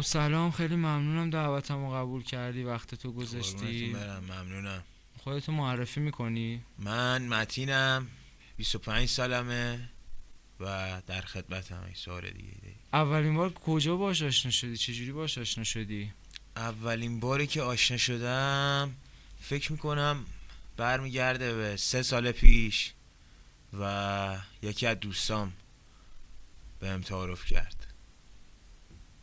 سلام، خیلی ممنونم دعوتمو قبول کردی، وقت تو قربونتون گذاشتی. برم، ممنونم. خودتو معرفی میکنی؟ من متینم، 25 سالمه و در خدمتم. این سوال دیگه داری؟ اولین بار کجا باش آشنا شدی؟ چجوری باش آشنا شدی؟ اولین باری که آشنا شدم فکر میکنم برمیگرده به 3 سال پیش و یکی از دوستام بهم تعارف کرد.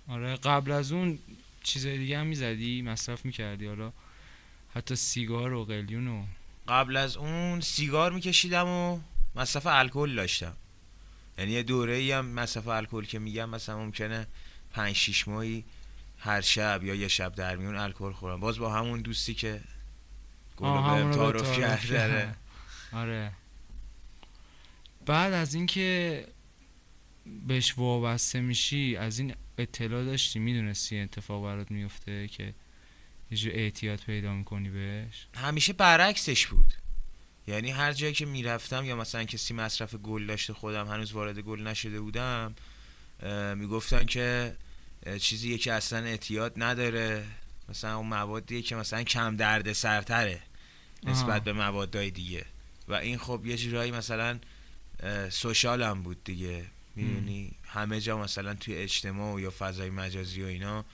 آره، قبل از اون چیزای دیگه هم میزدی؟ مصرف میکردی؟ حالا حتی سیگار و قلیون و قبل از اون سیگار میکشیدم و مصرف الکل داشتم. یعنی یه دوره ای هم مصرف الکل که میگم مثلا ممکنه 5-6 ماهی هر شب یا یه شب در میون الکل خورم، باز با همون دوستی که گلو بهم همونو به تعارف تعارف کرد داره. کرد. آره. بعد از اینکه بهش وابسته میشی، از این اطلاع داشتی؟ میدونستی اتفاق برات میفته که یه جور اعتیاد پیدا میکنی بهش؟ همیشه برعکسش بود. یعنی هر جایی که میرفتم یا مثلا کسی مصرف گل داشته، خودم هنوز وارد گل نشده بودم، میگفتن که چیزیه که اصلا اعتیاد نداره، مثلا اون موادیه که مثلا کم درد سرتره نسبت آها. به موادهای دیگه. و این خب یه جورایی مثلا سوشال هم بود دیگه. هم. میدونی همه جا مثلا توی اجتماع یا فضای مجازی و اینا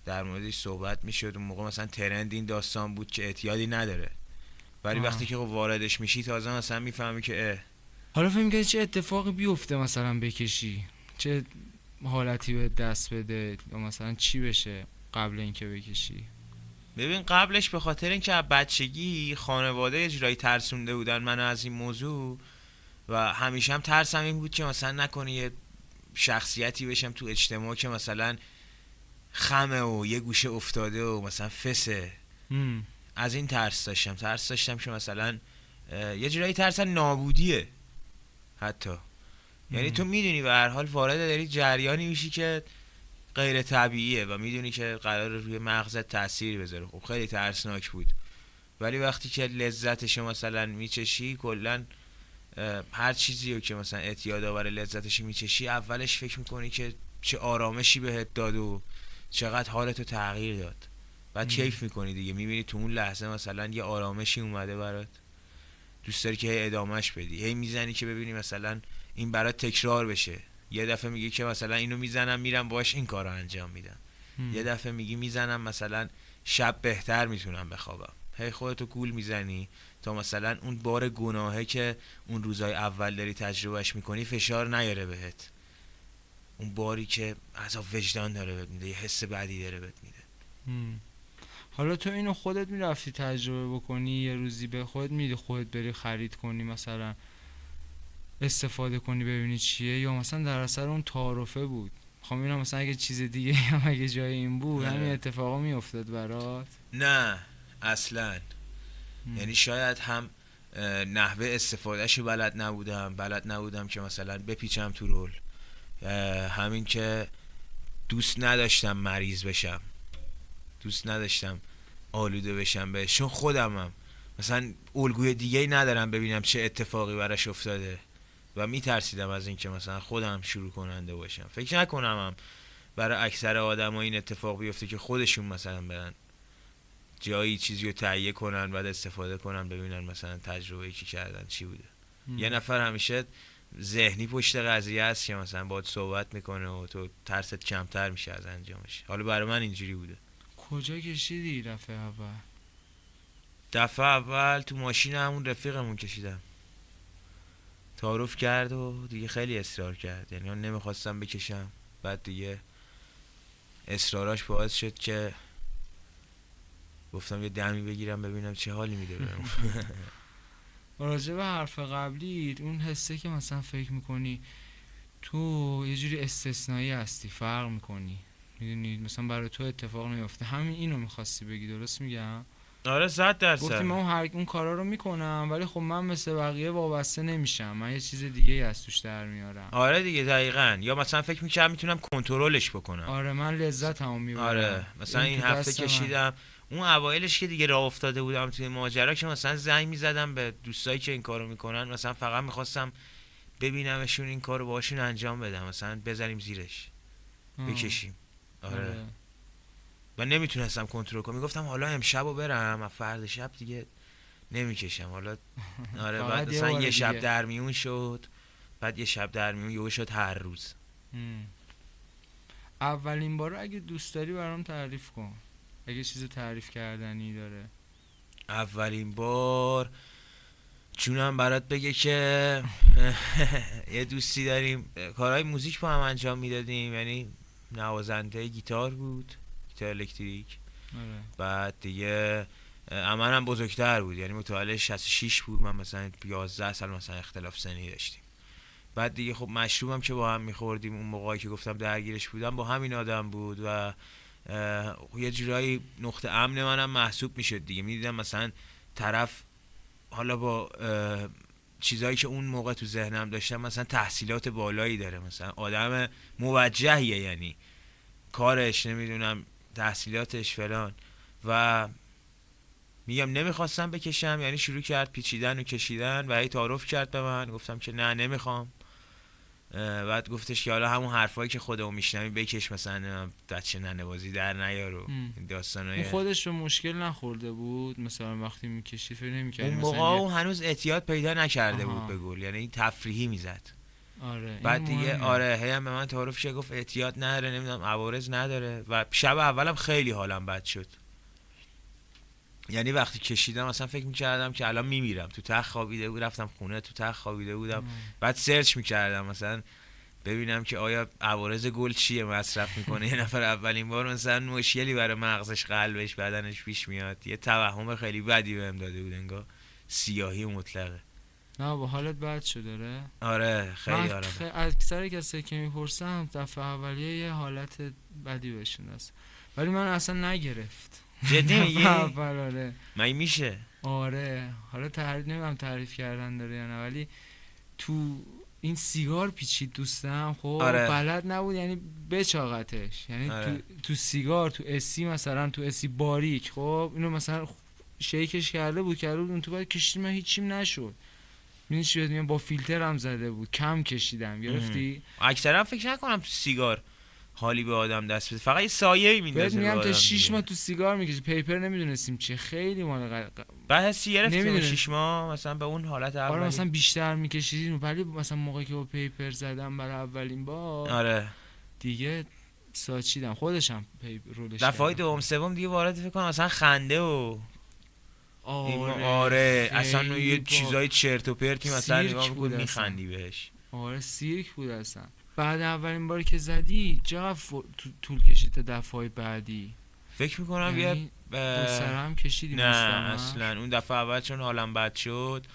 در موردش صحبت میشد. اون موقع مثلا ترند این داستان بود که اعتیادی نداره، ولی آه. وقتی که خب واردش میشی تازه مثلا میفهمی که حالا فکر می‌کنی چه اتفاقی بیفته مثلا بکشی؟ چه حالتی به دست بده یا مثلا چی بشه قبل اینکه بکشی؟ ببین قبلش به خاطر اینکه از بچگی خانواده یه جورایی ترسونده بودن منو از این موضوع و همیشه هم ترسم این بود که مثلا نکنه یه شخصیتی بشم تو اجتماع که مثلا خمه و یه گوشه افتاده و مثلا فسه. هم. از این ترس داشتم که مثلا یه جورایی ترس از نابودیه حتی. یعنی تو هم. میدونی به هر حال وارد داری جریانی میشی که غیر طبیعیه و میدونی که قرار روی مغزت تاثیر بذاره. خب خیلی ترسناک بود. ولی وقتی که لذتشو مثلا میچشی کلا، هر چیزی رو که مثلا اعتیاد آور لذتش میچشی، اولش فکر میکنی که چه آرامشی بهت داد و چقدر حالتو تغییر داد. بعد هم. کیف میکنی دیگه، میبینی تو اون لحظه مثلا یه آرامشی اومده برات، دوست داری که هی ادامهش بدی، هی میزنی که ببینی مثلا این برات تکرار بشه. یه دفعه میگی که مثلا اینو میزنم میرم باش این کارو انجام میدم، یه هم. دفعه میگی میزنم مثلا شب بهتر میتونم بخوابم. هی خودتو گول میزنی تا مثلا اون بار گناهه که اون روزای اول داری تجربهش میکنی فشار نیاره بهت، اون باری که عذاب وجدان داره بهت میده، یه حس بدی داره بهت میده. هم. حالا تو اینو خودت میرفتی تجربه بکنی؟ یه روزی به خودت میدی خودت بری خرید کنی مثلا استفاده کنی ببینی چیه، یا مثلا در اثر اون تعارفه بود؟ خب اینا مثلا اگه چیز دیگه هم اگه جای این بود همین اتفاقا میافتاد برات؟ نه اصلا. هم. یعنی شاید هم نحوه استفادهشو بلد نبودم که مثلا بپیچم تو رول. همین که دوست نداشتم مریض بشم، دوست نداشتم آلوده بشم بهش، چون خودمم مثلا الگوی دیگه ای ندارم ببینم چه اتفاقی براش افتاده و میترسیدم از این که مثلا خودم شروع کننده باشم. فکر نکنم هم برای اکثر آدم این اتفاق بیفته که خودشون مثلا برن جایی چیزی رو تهیه کنن بعد استفاده کنن ببینن مثلا تجربه‌ای که کردن چی بوده. یه هم. نفر همیشه ذهنی پشت قضیه هست که مثلا باهات صحبت میکنه و تو ترست کمتر میشه از انجامش. حالا برای من اینجوری بوده. کجا کشیدی دفعه اول؟ دفعه اول تو ماشین همون رفیقمون کشیدم. تعارف کرد و دیگه خیلی اصرار کرد، یعنی من نمیخواستم بکشم. بعد دیگه اصراراش باعث شد که گفتم یه دمی بگیرم ببینم چه حالی میده بهم. راجع به حرف قبلی، اون حسه که مثلا فکر میکنی تو یه جوری استثنایی هستی، فرق میکنی، میدونی مثلا برای تو اتفاق نمیفته، همین اینو میخواستی بگی، درست میگم؟ آره 100%. گفتی من اون کارا رو میکنم ولی خب من مثل بقیه وابسته نمیشم، من یه چیز دیگه از توش در میارم. آره دیگه دقیقاً. یا مثلا فکر میکردم میتونم کنترلش بکنم. آره، من لذت همو میبرم، آره مثلا این این تو هفته دست من. کشیدم. اون اوایلش که دیگه راه افتاده بودم توی ماجرا، که مثلا زنگ میزدم به دوستایی که این کارو میکنن، مثلا فقط میخواستم ببینمشون این کارو باشون انجام بدم، مثلا بذاریم زیرش آه. بکشیم. آره. آره. و نمیتونستم کنترل کنم. میگفتم حالا امشبو برم، فردا شب دیگه نمیکشم. حالا آره فقط بعد یه مثلا بار یه شب دیگه. در میون شد، بعد یه شب در میون یهو شد هر روز. اولین بار اگه دوست داری برام تعریف کن، اگه چیز تعریف کردنی داره. اولین بار جونم برات بگه که یه دوستی داریم کارهای موزیک با هم انجام میدادیم، یعنی نوازنده گیتار بود، گیتار الکتریک. آره. بعد دیگه منم بزرگتر بود، یعنی متولد 66 بود، من مثلا 11 سال مثلا اختلاف سنی داشتیم. بعد دیگه خب مشروبم که با هم میخوردیم اون موقعی که گفتم درگیرش بودم با همین آدم بود و یه جورایی نقطه امن منم محسوب میشد دیگه. میدیدم مثلا طرف حالا با چیزایی که اون موقع تو ذهنم داشتم مثلا تحصیلات بالایی داره، مثلا آدم موجهیه، یعنی کارش نمیدونم تحصیلاتش فلان، و میگم نمیخواستم بکشم، یعنی شروع کرد پیچیدن و کشیدن و هی تعارف کرد به من. گفتم که نه نمیخوام. بعد گفتش که حالا همون حرفایی که خودمون میشنویم بکش، مثلا بچه ننوازی در نیار و این داستانای. اون خودش به مشکل نخورده بود مثلا وقتی میکشید فکر نمی‌کردی اون مثلا موقع اون هنوز اعتیاد پیدا نکرده آها. بود به گل، یعنی تفریحی میزد. آره بعد این دیگه مهمه. آره هی هم به من تعارف شد، گفت اعتیاد نداره نمیدونم عوارض نداره. و شب اولم خیلی حالم بد شد، یعنی وقتی کشیدم مثلا فکر میکردم که الان میمیرم. تو تخت خوابیده بود، رفتم خونه تو تخت خوابیده بودم. بعد سرچ میکردم مثلا ببینم که آیا عوارض گل چیه مصرف میکنه. یه نفر اولین بار مثلا مشکلی برای مغزش، قلبش، بدنش پیش میاد. یه توهم خیلی بدی بهم داده بود، انگار سیاهی مطلقه. نه با حالت بد شد داره. آره خیلی من آره. اکثر کسایی که میپرسم دفعه اولیه یه حالت بدی بهشون هست، ولی من اصلا نگرفت. جدی میگی؟ آره. مگه میشه؟ آره حالا نمیدونم تعریف کردن داره یا نه، ولی تو این سیگار پیچید دوستم. خب آره. بلد نبود یعنی بچاقتش، یعنی آره. تو سیگار تو اسی مثلا تو اسی باریک، خب اینو مثلا شیکش کرده بود اون تو بعد کشید، من هیچیم نشد. این چی بود؟ با فیلتر هم زده بود، کم کشیدم. گرفتی؟ اکثرا فکر نکنم تو سیگار حالی به آدم دست بده، فقط یه سایه‌ای میندازه. بهت میگم تا 6 ماه تو سیگار میکشید، پیپر نمیدونستیم چیه، خیلی مال بعد حسی گرفتیم نمی‌دونست. 6 ماه مثلا به اون حالت اولی. آره مثلا بیشتر میکشیدیم، ولی مثلا موقعی که با پیپر زدم برای اولین بار آره دیگه ساچیدم. خودشم رولش دفعه دوم سوم دیگه وارد فکر کنم مثلا خنده و آره اصلا یه چیزای چرت و پرتی مثلا نگاه می‌کنی میخندی بهش. آره سیرک بود اصلا. بعد اولین بار که زدی چقدر طول کشید تا دفعه بعدی؟ فکر میکنم یعنی یه سرم کشیدیم. نه اصلا اون دفعه اول چون حالم بد شد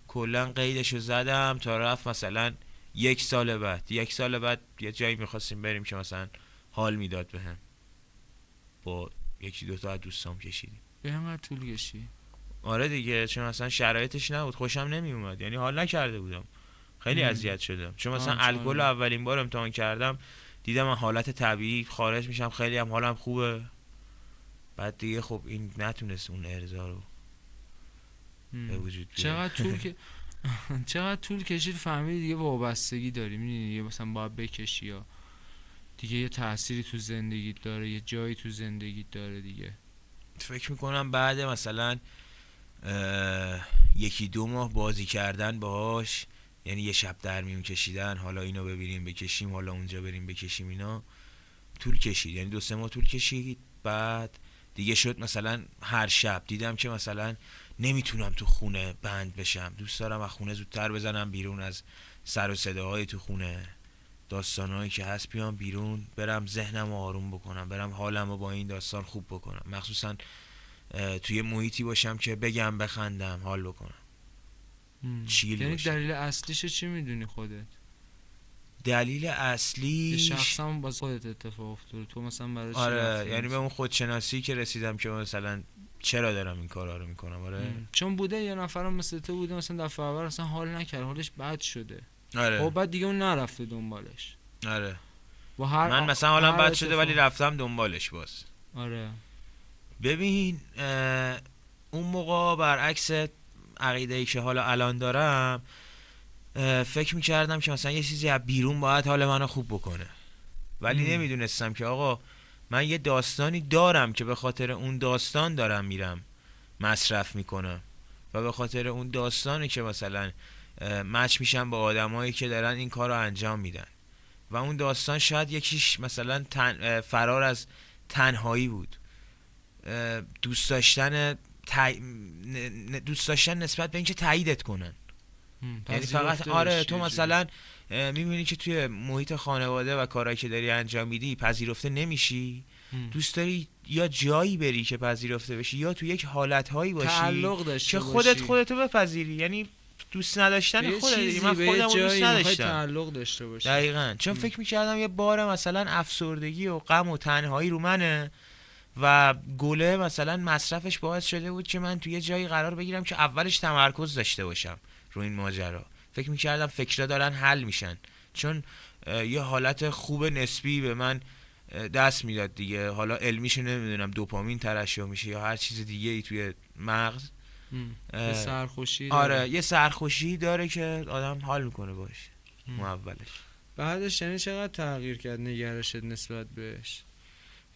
کلا قیدشو زدم تا رفت مثلا یک سال بعد یه جایی میخواستیم بریم که مثلا حال میداد بهم، با یکی دوتا از دوستام کشیدیم. به اینقدر طول کشید؟ آره دیگه، چون اصلا شرایطش نبود، خوشم نمیومد، یعنی حال نکرده بودم، خیلی اذیت شدم. چون مثلا الکل اولین بار امتحان کردم دیدم من حالت طبیعی خارج میشم، خیلی هم حالم خوبه. بعد دیگه خب این نتونست اون ارضا رو به وجود بیاره. چقدر طول کشید فهمیدی دیگه وابستگی داری، میدونی دیگه مثلا باید بکشی یا دیگه یه تأثیری تو زندگیت داره، یه جایی تو زندگیت داره دیگه. فکر میکنم بعد مثلا 1-2 ماه بازی کردن باهاش، یعنی یه شب در میون کشیدن، حالا اینو ببینیم بکشیم، حالا اونجا بریم بکشیم، اینا طول کشید، یعنی 2-3 ماه طول کشید. بعد دیگه شد مثلا هر شب دیدم که مثلا نمیتونم تو خونه بند بشم، دوست دارم از خونه زودتر بزنم بیرون، از سر و صداهای تو خونه، داستانهایی که هست بیام بیرون، برم ذهنم رو آروم بکنم، برم حالم رو با این داستان خوب بکنم، مخصوصا توی محیطی باشم که بگم بخندم حال بکنم، چیل یعنی باشم. دلیل اصلیش چی میدونی خودت؟ دلیل اصلیش شخصا با خودت اتفاق افتاده، تو مثلا برای چی؟ آره یعنی به اون خودشناسی که رسیدم که مثلا چرا دارم این کارا رو میکنم. آره چون بوده یه نفرم مثل تو بوده مثلا دفعه اول اصلا حال نکرد، حالش بد شده، آره خب بعد دیگه اون نرفته دنبالش. آره من مثلا حالم بد شده ولی رفتم دنبالش باز. آره ببین اون موقع برعکس عقیده‌ای که حالا الان دارم، فکر میکردم که مثلا یه چیزی از بیرون باید حال منو خوب بکنه، ولی نمیدونستم که آقا من یه داستانی دارم که به خاطر اون داستان دارم میرم مصرف میکنم و به خاطر اون داستانی که مثلا مچ میشم با آدمایی که دارن این کار رو انجام میدن و اون داستان شاید یکیش مثلا فرار از تنهایی بود، دوست داشتن دوست داشتن نسبت به اینکه تاییدت کنن. یعنی فقط آره تو مثلا میبینی که توی محیط خانواده و کارهایی که داری انجام میدی پذیرفته نمیشی، دوست داری یا جایی بری که پذیرفته بشی یا تو یک حالتهایی باشی که خودتو بپذیری. یعنی دوست نداشتن خودت، من خودمو دوست نداشتم. تعلق داشته باشی. دقیقاً چون فکر میکردم یه بار مثلا افسردگی و غم و تنهایی رو منه و گله مثلا مصرفش باعث شده بود که من توی یه جایی قرار بگیرم که اولش تمرکز داشته باشم رو این ماجرا. فکر میکردم فکرها دارن حل میشن چون یه حالت خوب نسبی به من دست میداد دیگه. حالا علمیشو نمیدونم، دوپامین ترشح میشه یا هر چیز دیگه ای توی مغز. یه سرخوشی آره یه سرخوشی داره که آدم حال میکنه باشه اولش. بعدش یعنی چقدر تغییر کرد نگرشت نسبت بهش؟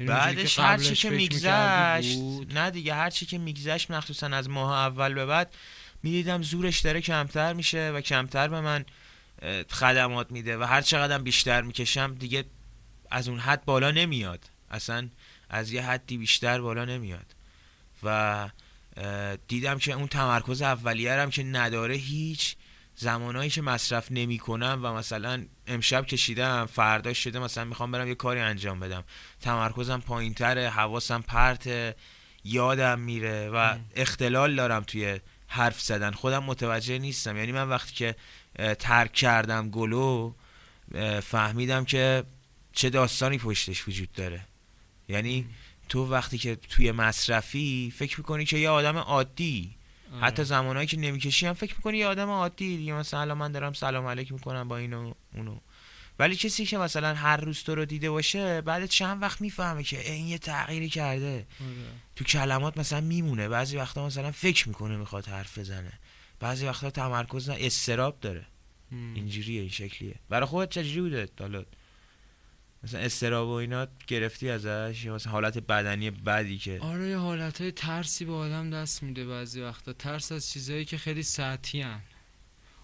بعدش هر چی که میگذشت، نه دیگه هر چی که میگذشت مخصوصا از ماه اول به بعد میدیدم زورش داره کمتر میشه و کمتر به من خدمات میده و هر چقدر بیشتر میکشم دیگه از اون حد بالا نمیاد، اصلا از یه حدی بیشتر بالا نمیاد و دیدم که اون تمرکز اولیه‌ام که نداره هیچ، زمانایی که مصرف نمی کنم و مثلا امشب کشیدم فرداش شده مثلا میخوام برم یه کاری انجام بدم، تمرکزم پایین تره، حواسم پرته، یادم میره و اختلال دارم توی حرف زدن، خودم متوجه نیستم. یعنی من وقتی که ترک کردم گلو فهمیدم که چه داستانی پشتش وجود داره. یعنی تو وقتی که توی مصرفی فکر میکنی که یه آدم عادی، حتی زمانهایی که نمیکشی هم فکر میکنی یه آدم عادی دیگه، مثلا من دارم سلام علیک میکنم با اینو اونو، ولی کسی که مثلا هر روز تو رو دیده باشه بعد چند وقت میفهمه که این یه تغییری کرده. تو کلمات مثلا میمونه، بعضی وقتا مثلا فکر میکنه میخواد حرف بزنه، بعضی وقتا تمرکز نه، اضطراب داره. اینجوریه، این شکلیه. برای خودت چجوری بوده حالت؟ مثلا اضطراب و اینا گرفتی ازش یا مثلا حالت بدنی بدی که؟ آره یه حالتهای ترسی به آدم دست میده بعضی وقتا، ترس از چیزایی که خیلی سطحی ان.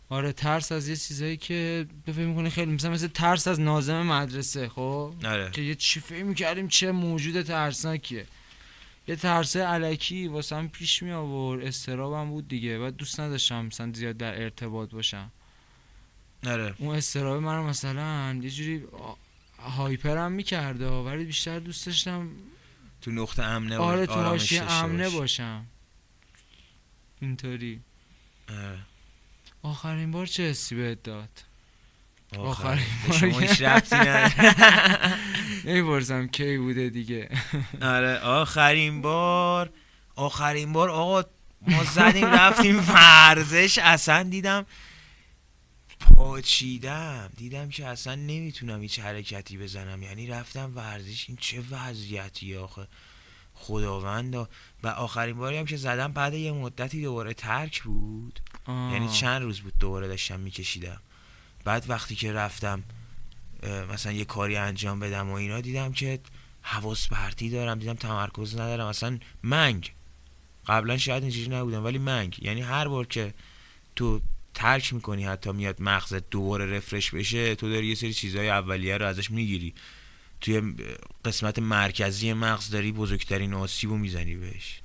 آره ترس از یه چیزایی که فکر می‌کنی خیلی مثلا ترس از ناظم مدرسه، خب آره. که یه چی فکر می‌کردیم چه موجود ترسناکیه، یه ترسه الکی واسم پیش می آورد، اضطرابم بود دیگه و دوست نداشتم مثلا زیاد در ارتباط باشم. آره اون اضطراب منو مثلا یه جوری هایپرم می‌کرد ولی بیشتر دوست داشتم تو نقطه امنه، آره تو حاشیه امنه باشم اینطوری. آخرین بار چه حسی بهت داد؟ آخرین بار شما هیچ ربطی نداره. نمی‌پرسم کی بوده دیگه. آره آخرین بار آقا ما زدیم رفتیم ورزش، اصلا دیدم پاچیدم، دیدم که اصلا نمیتونم هیچ حرکتی بزنم. یعنی رفتم ورزش، این چه وضعیتیه آخه خداوندا. و آخرین باری هم که زدم بعد یه مدتی دوباره ترک بود. یعنی چند روز بود دوباره داشتم میکشیدم. بعد وقتی که رفتم مثلا یه کاری انجام بدم و اینا دیدم که حواس پرتی دارم، دیدم تمرکز ندارم، اصلا منگ. قبلا شاید اینجوری نبودم ولی منگ. یعنی هر بار که تو ترک میکنی حتی میاد مغزت دوباره رفرش بشه، تو داری یه سری چیزهای اولیه رو ازش میگیری، توی قسمت مرکزی مغز داری بزرگترین آسیبو میزنی بهش،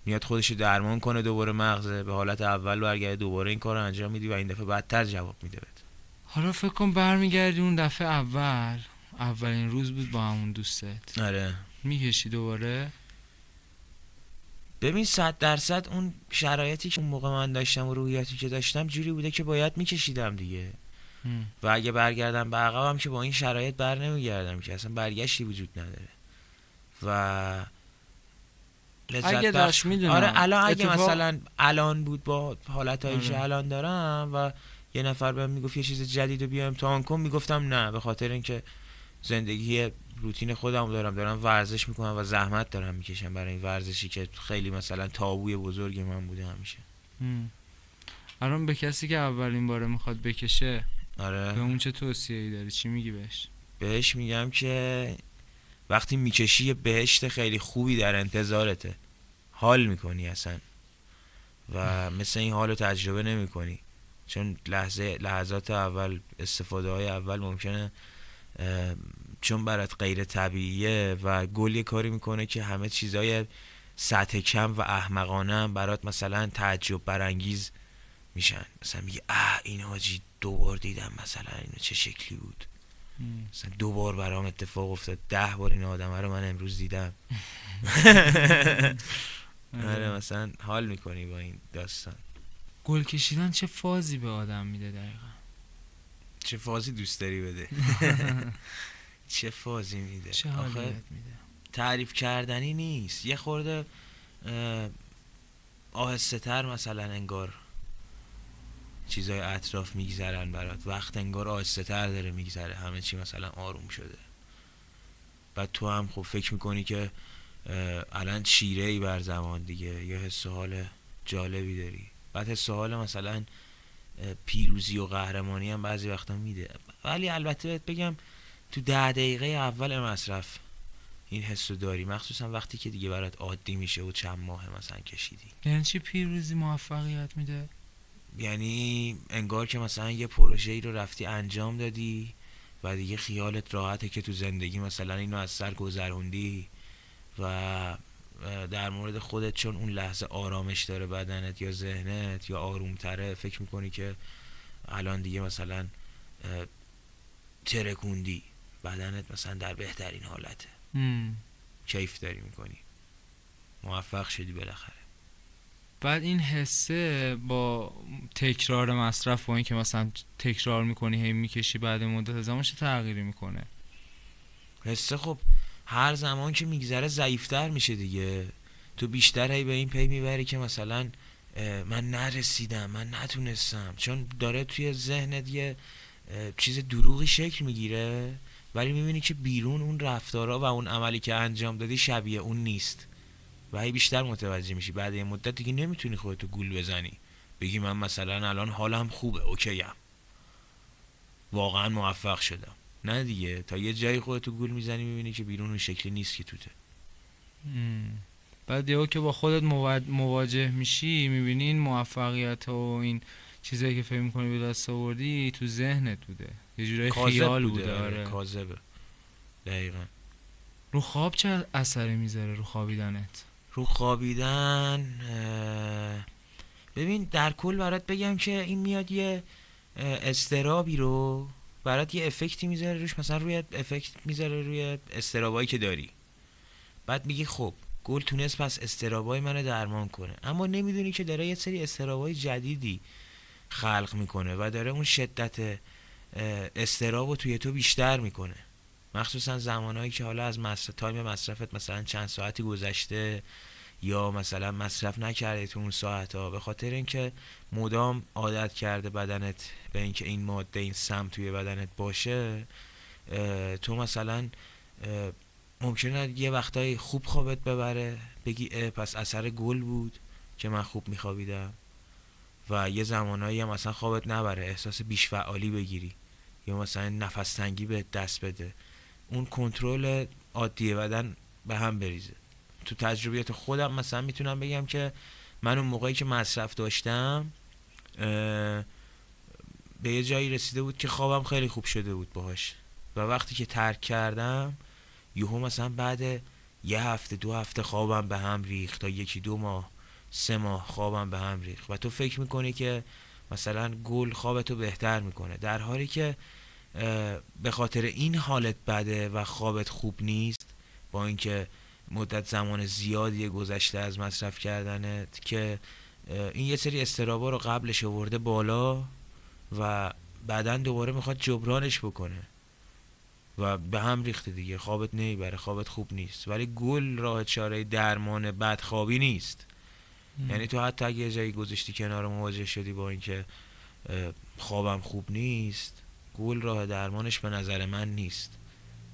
میاد خودشو درمان کنه دوباره مغزه به حالت اول برگرده، دوباره این کارو انجام میدی و این دفعه بدتر جواب میده بهت. حالا فکر کن برمیگردی اون دفعه اولین روز بود با همون دوستت. آره میکشی دوباره؟ ببین 100% اون شرایطی که اون موقع من داشتم و روحیاتی که داشتم جوری بوده که باید میکشیدم دیگه. و اگه برگردم به عقبم که با این شرایط بر نمیگردم که اصلا برگشتی وجود نداره. و اگه داشت میدونم آره الان اگه مثلا الان بود با حالتایی که الان دارم و یه نفر بهم میگفت یه چیز جدید رو بیا امتحان کن، میگفتم نه، به خاطر اینکه زندگی روتین خودم دارم ورزش میکنم و زحمت دارم میکشم برای این ورزشی که خیلی مثلا تابوی بزرگ من بوده همیشه. الان به کسی که اولین باره میخواد بکشه آره به اون چه توصیه‌ای داری؟ چی میگی بهش؟ بهش میگم که وقتی میکشی یه بهشت خیلی خوبی در انتظارته، حال میکنی اصلا و مثل این حالو تجربه نمیکنی، چون لحظات اول، استفاده های اول ممکنه چون برات غیر طبیعیه و گل یه کاری میکنه که همه چیزای سطح کم و احمقانه هم برات مثلا تعجب برانگیز میشن. مثلا میگه این حاجی 2 بار دیدم، مثلا اینو چه شکلی بود، مثلا 2 بار برام اتفاق افتاد، 10 بار این آدمه رو من امروز دیدم. آره مثلا حال میکنی با این داستان. گل کشیدن چه فازی به آدم میده دقیقا؟ چه فازی دوست داری بده؟ چه فازی میده؟ چه حالیت میده؟ تعریف کردنی نیست، یه خورده آهسته تر مثلا انگار چیزای اطراف میگذرن برات، وقت انگار آهسته تر داره میگذره، همه چی مثلا آروم شده. بعد تو هم خب فکر میکنی که الان چیره ای بر زمان دیگه، یه حس و حال جالبی داری. بعد حس و حال مثلا پیروزی و قهرمانی هم بعضی وقتا میده، ولی البته بهت بگم تو 10 دقیقه اول مصرف این حسو داری، مخصوصا وقتی که دیگه برات عادی میشه و چند ماه مثلا کشیدی. یعنی چی پیروزی موفقیت میده؟ یعنی انگار که مثلا یه پروژه‌ای رو رفتی انجام دادی و دیگه خیالت راحته که تو زندگی مثلا اینو از سر گذروندی و در مورد خودت چون اون لحظه آرامش داره بدنت یا ذهنت یا آرومتره، فکر میکنی که الان دیگه مثلا ترکوندی، بدنت مثلا در بهترین حالته، کیف داری میکنی، موفق شدی بالاخره. بعد این حسه با تکرار مصرف و این که مثلا تکرار میکنی هی میکشی بعد مدت زمان چه تغییری میکنه؟ حسه خب هر زمان که میگذره ضعیفتر میشه دیگه، تو بیشتر هی به این پی میبری که مثلا من نرسیدم، من نتونستم، چون داره توی ذهنت یه چیز دروغی شکل میگیره، ولی میبینی که بیرون اون رفتارا و اون عملی که انجام دادی شبیه اون نیست و هی بیشتر متوجه میشی. بعد یه مدت دیگه نمیتونی خودتو گول بزنی بگی من مثلا الان حالم خوبه، اوکیم، واقعا موفق شدم. نه دیگه، تا یه جایی خودتو گول میزنی میبینی که بیرون اون شکلی نیست که توته. بعد یهو که با خودت مواجه میشی میبینی این موفقیت و این چیزایی که فکر میکنی به دست آوردی تو ذهنت بوده، یه جورای خیال بوده. آره کاذبه. دقیقاً. رو خواب چه اثری میذاره رو خوابیدنت؟ رو خوابیدن ببین در کل برات بگم که این میاد یه استرابی رو برات یه افکتی میذاره روش، مثلا روی افکت میذاره روی استرابایی که داری، بعد میگی خب گل تونست پس استرابای منو درمان کنه، اما نمیدونی که داره یه سری استرابای جدیدی خلق میکنه و داره اون شدت استرابو توی تو بیشتر میکنه، مخصوصا زمانهایی که حالا از تایم مصرفت مثلا چند ساعتی گذشته یا مثلا مصرف نکرده تو اون ساعت ها، به خاطر اینکه مدام عادت کرده بدنت به اینکه این ماده، این سم توی بدنت باشه، تو مثلا ممکنه یه وقتایی خوب خوابت ببره، بگی پس اثر گل بود که من خوب میخوابیدم، و یه زمانایی هم مثلا خوابت نبره، احساس بیش فعالی بگیری یا مثلا نفس تنگی به دست بده، اون کنترل عادی بدن به هم بریزه. تو تجربیات خودم مثلا میتونم بگم که من اون موقعی که مصرف داشتم به یه جایی رسیده بود که خوابم خیلی خوب شده بود باهاش، و وقتی که ترک کردم یهو مثلا بعد یه هفته 2 هفته خوابم به هم ریخت، تا 1-2 ماه 3 ماه خوابم به هم ریخت و تو فکر میکنی که مثلا گل خوابتو بهتر میکنه، در حالی که به خاطر این حالت بده و خوابت خوب نیست، با اینکه مدت زمان زیادی گذشته از مصرف کردنت، که این یه سری استرابا رو قبلش آورده بالا و بعدن دوباره میخواد جبرانش بکنه و به هم ریخته دیگه، خوابت نمیبره، خوابت خوب نیست. ولی گل راه چاره درمان بدخوابی نیست. یعنی تو حتی اگه یه جایی گذاشتی کنار، مواجه شدی با اینکه خوابم خوب نیست، گل راه درمانش به نظر من نیست.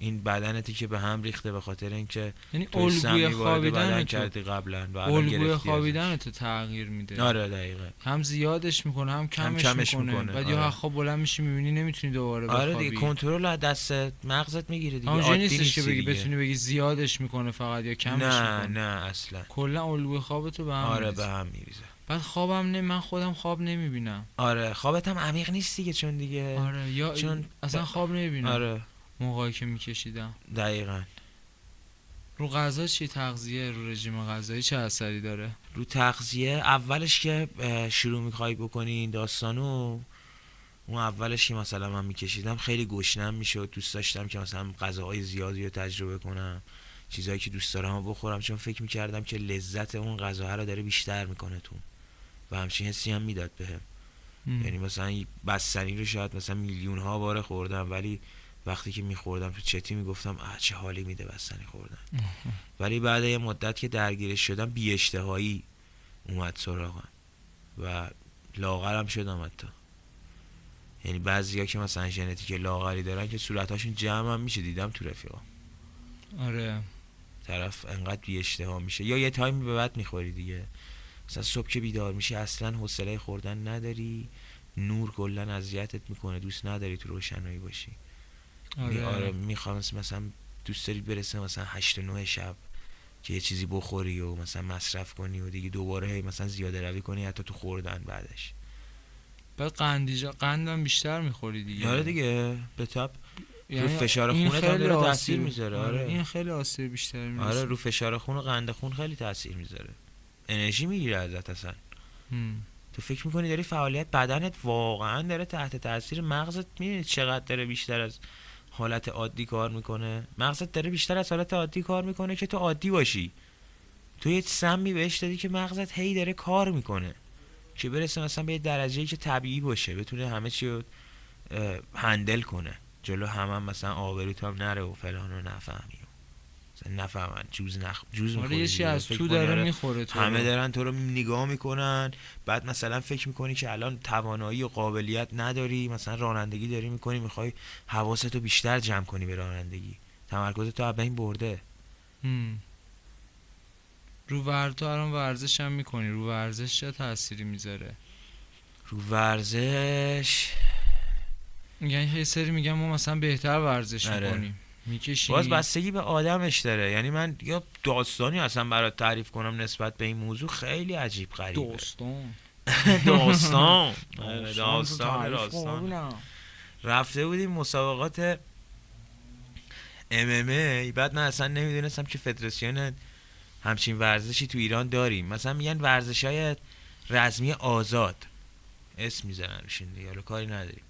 این بدنتی که به هم ریخته به خاطر اینکه یعنی توی سمی الگوی وارد بدن خوابیدن کردی قبلا و الان الگوی گرفتی خوابیدن ازش. تو تغییر میده. آره دقیقاً. هم زیادش میکنه هم کمش, کمش میکنه. میکنه. بعد آره. یا خواب بلند میشی میبینی نمیتونی دوباره بخوابی. آره دیگه کنترل از دست مغزت میگیره دیگه. اونجوری عادی نیستش که نیستی بگی دیگه. بتونی بگی زیادش میکنه فقط یا کمش نه میکنه. نه اصلا کلا الگوی خوابتو به هم آره میریزه. به هم میریزه. بعد خوابم من خودم خواب نمیبینم. آره خوابت هم عمیق نیست دیگه چون دیگه آره یا چون اصلا خواب نمیبینم. آره موقعی که میکشیدم. دقیقاً. رو غذا چی تغذیه، رو رژیم غذایی چه اثری داره؟ رو تغذیه اولش که شروع میخوای بکنی این داستانو، اون اولش که مثلا من میکشیدم خیلی گشنم میشد، دوست داشتم که مثلا غذاهای زیادی رو تجربه کنم، چیزایی که دوست دارم رو بخورم، چون فکر میکردم که لذت اون غذا رو داره بیشتر میکنه تو و همچین حسی هم میداد بهم. یعنی مثلا بستنی رو شاید مثلا میلیون ها بار خوردم ولی وقتی که میخوردم تو چتی میگفتم چه حالی میده بستنی خوردن. ولی بعد یه مدت که درگیرش شدم بی اشتهایی اومد سراغم و لاغرم شدم حتی. یعنی بعضیا که مثلا ژنتیک لاغری دارن که صورتاشون جمع هم میشه، دیدم تو رفیقام. آره طرف انقدر بی اشتها میشه یا یه تایمی به بعد میخوری دیگه، مثلا صبح که بیدار میشی اصلا حوصله خوردن نداری، نور کلا اذیتت میکنه، دوست نداری تو روشنایی باشی. آره میخوام مثلا دوست داری برسه مثلا 8 و 9 شب که یه چیزی بخوری و مثلا مصرف کنی و دیگه دوباره هی مثلا زیاده روی کنی حتی تو خوردن بعدش. بعد قندم بیشتر میخوری دیگه. آره دیگه به تاب یعنی رو فشار این خونت هم خیلی داره تاثیر میذاره. آره آره این خیلی آسیب بیشتری میرسه. آره رو فشار خون و قند خون خیلی تاثیر میذاره، انرژی میگیره ازت اصلا. تو فکر میکنی داری فعالیت بدنت واقعا داره تحت تاثیر مغزت، میدونی چقدر داره بیشتر از حالت عادی کار میکنه. مغزت داره بیشتر از حالت عادی کار میکنه که تو عادی باشی. تو یه سمی بهش دادی که مغزت هی داره کار میکنه که برسه مثلا به یه درجه‌ای که طبیعی باشه، بتونه همه چی رو هندل کنه، جلو هم مثلا آبروت هم نره و فلان و نفهمی مثلا نفهمن جوز آره یه چی از تو داره داره میخوره تو همه رو. دارن تو رو نگاه میکنن، بعد مثلا فکر میکنی که الان توانایی و قابلیت نداری، مثلا رانندگی داری میکنی میخوای حواستو بیشتر جمع کنی به رانندگی، تمرکزت از بین برده. تو الان ورزش هم میکنی، رو ورزش چه تأثیری میذاره؟ رو ورزش یعنی یه سری میگن ما مثلا بهتر ورزش میکنیم میکشی، باز بستگی به آدمش داره. یعنی من یا داستانی اصلا برات تعریف کنم نسبت به این موضوع خیلی عجیب غریبه. داستان رفته بودیم مسابقات MMA، بعد من اصلا نمیدونستم که فدراسیون همچین ورزشی تو ایران داریم. مثلا میگن ورزش‌های رزمی آزاد اسم میزنن روشون دیگه، حالا کاری نداریم.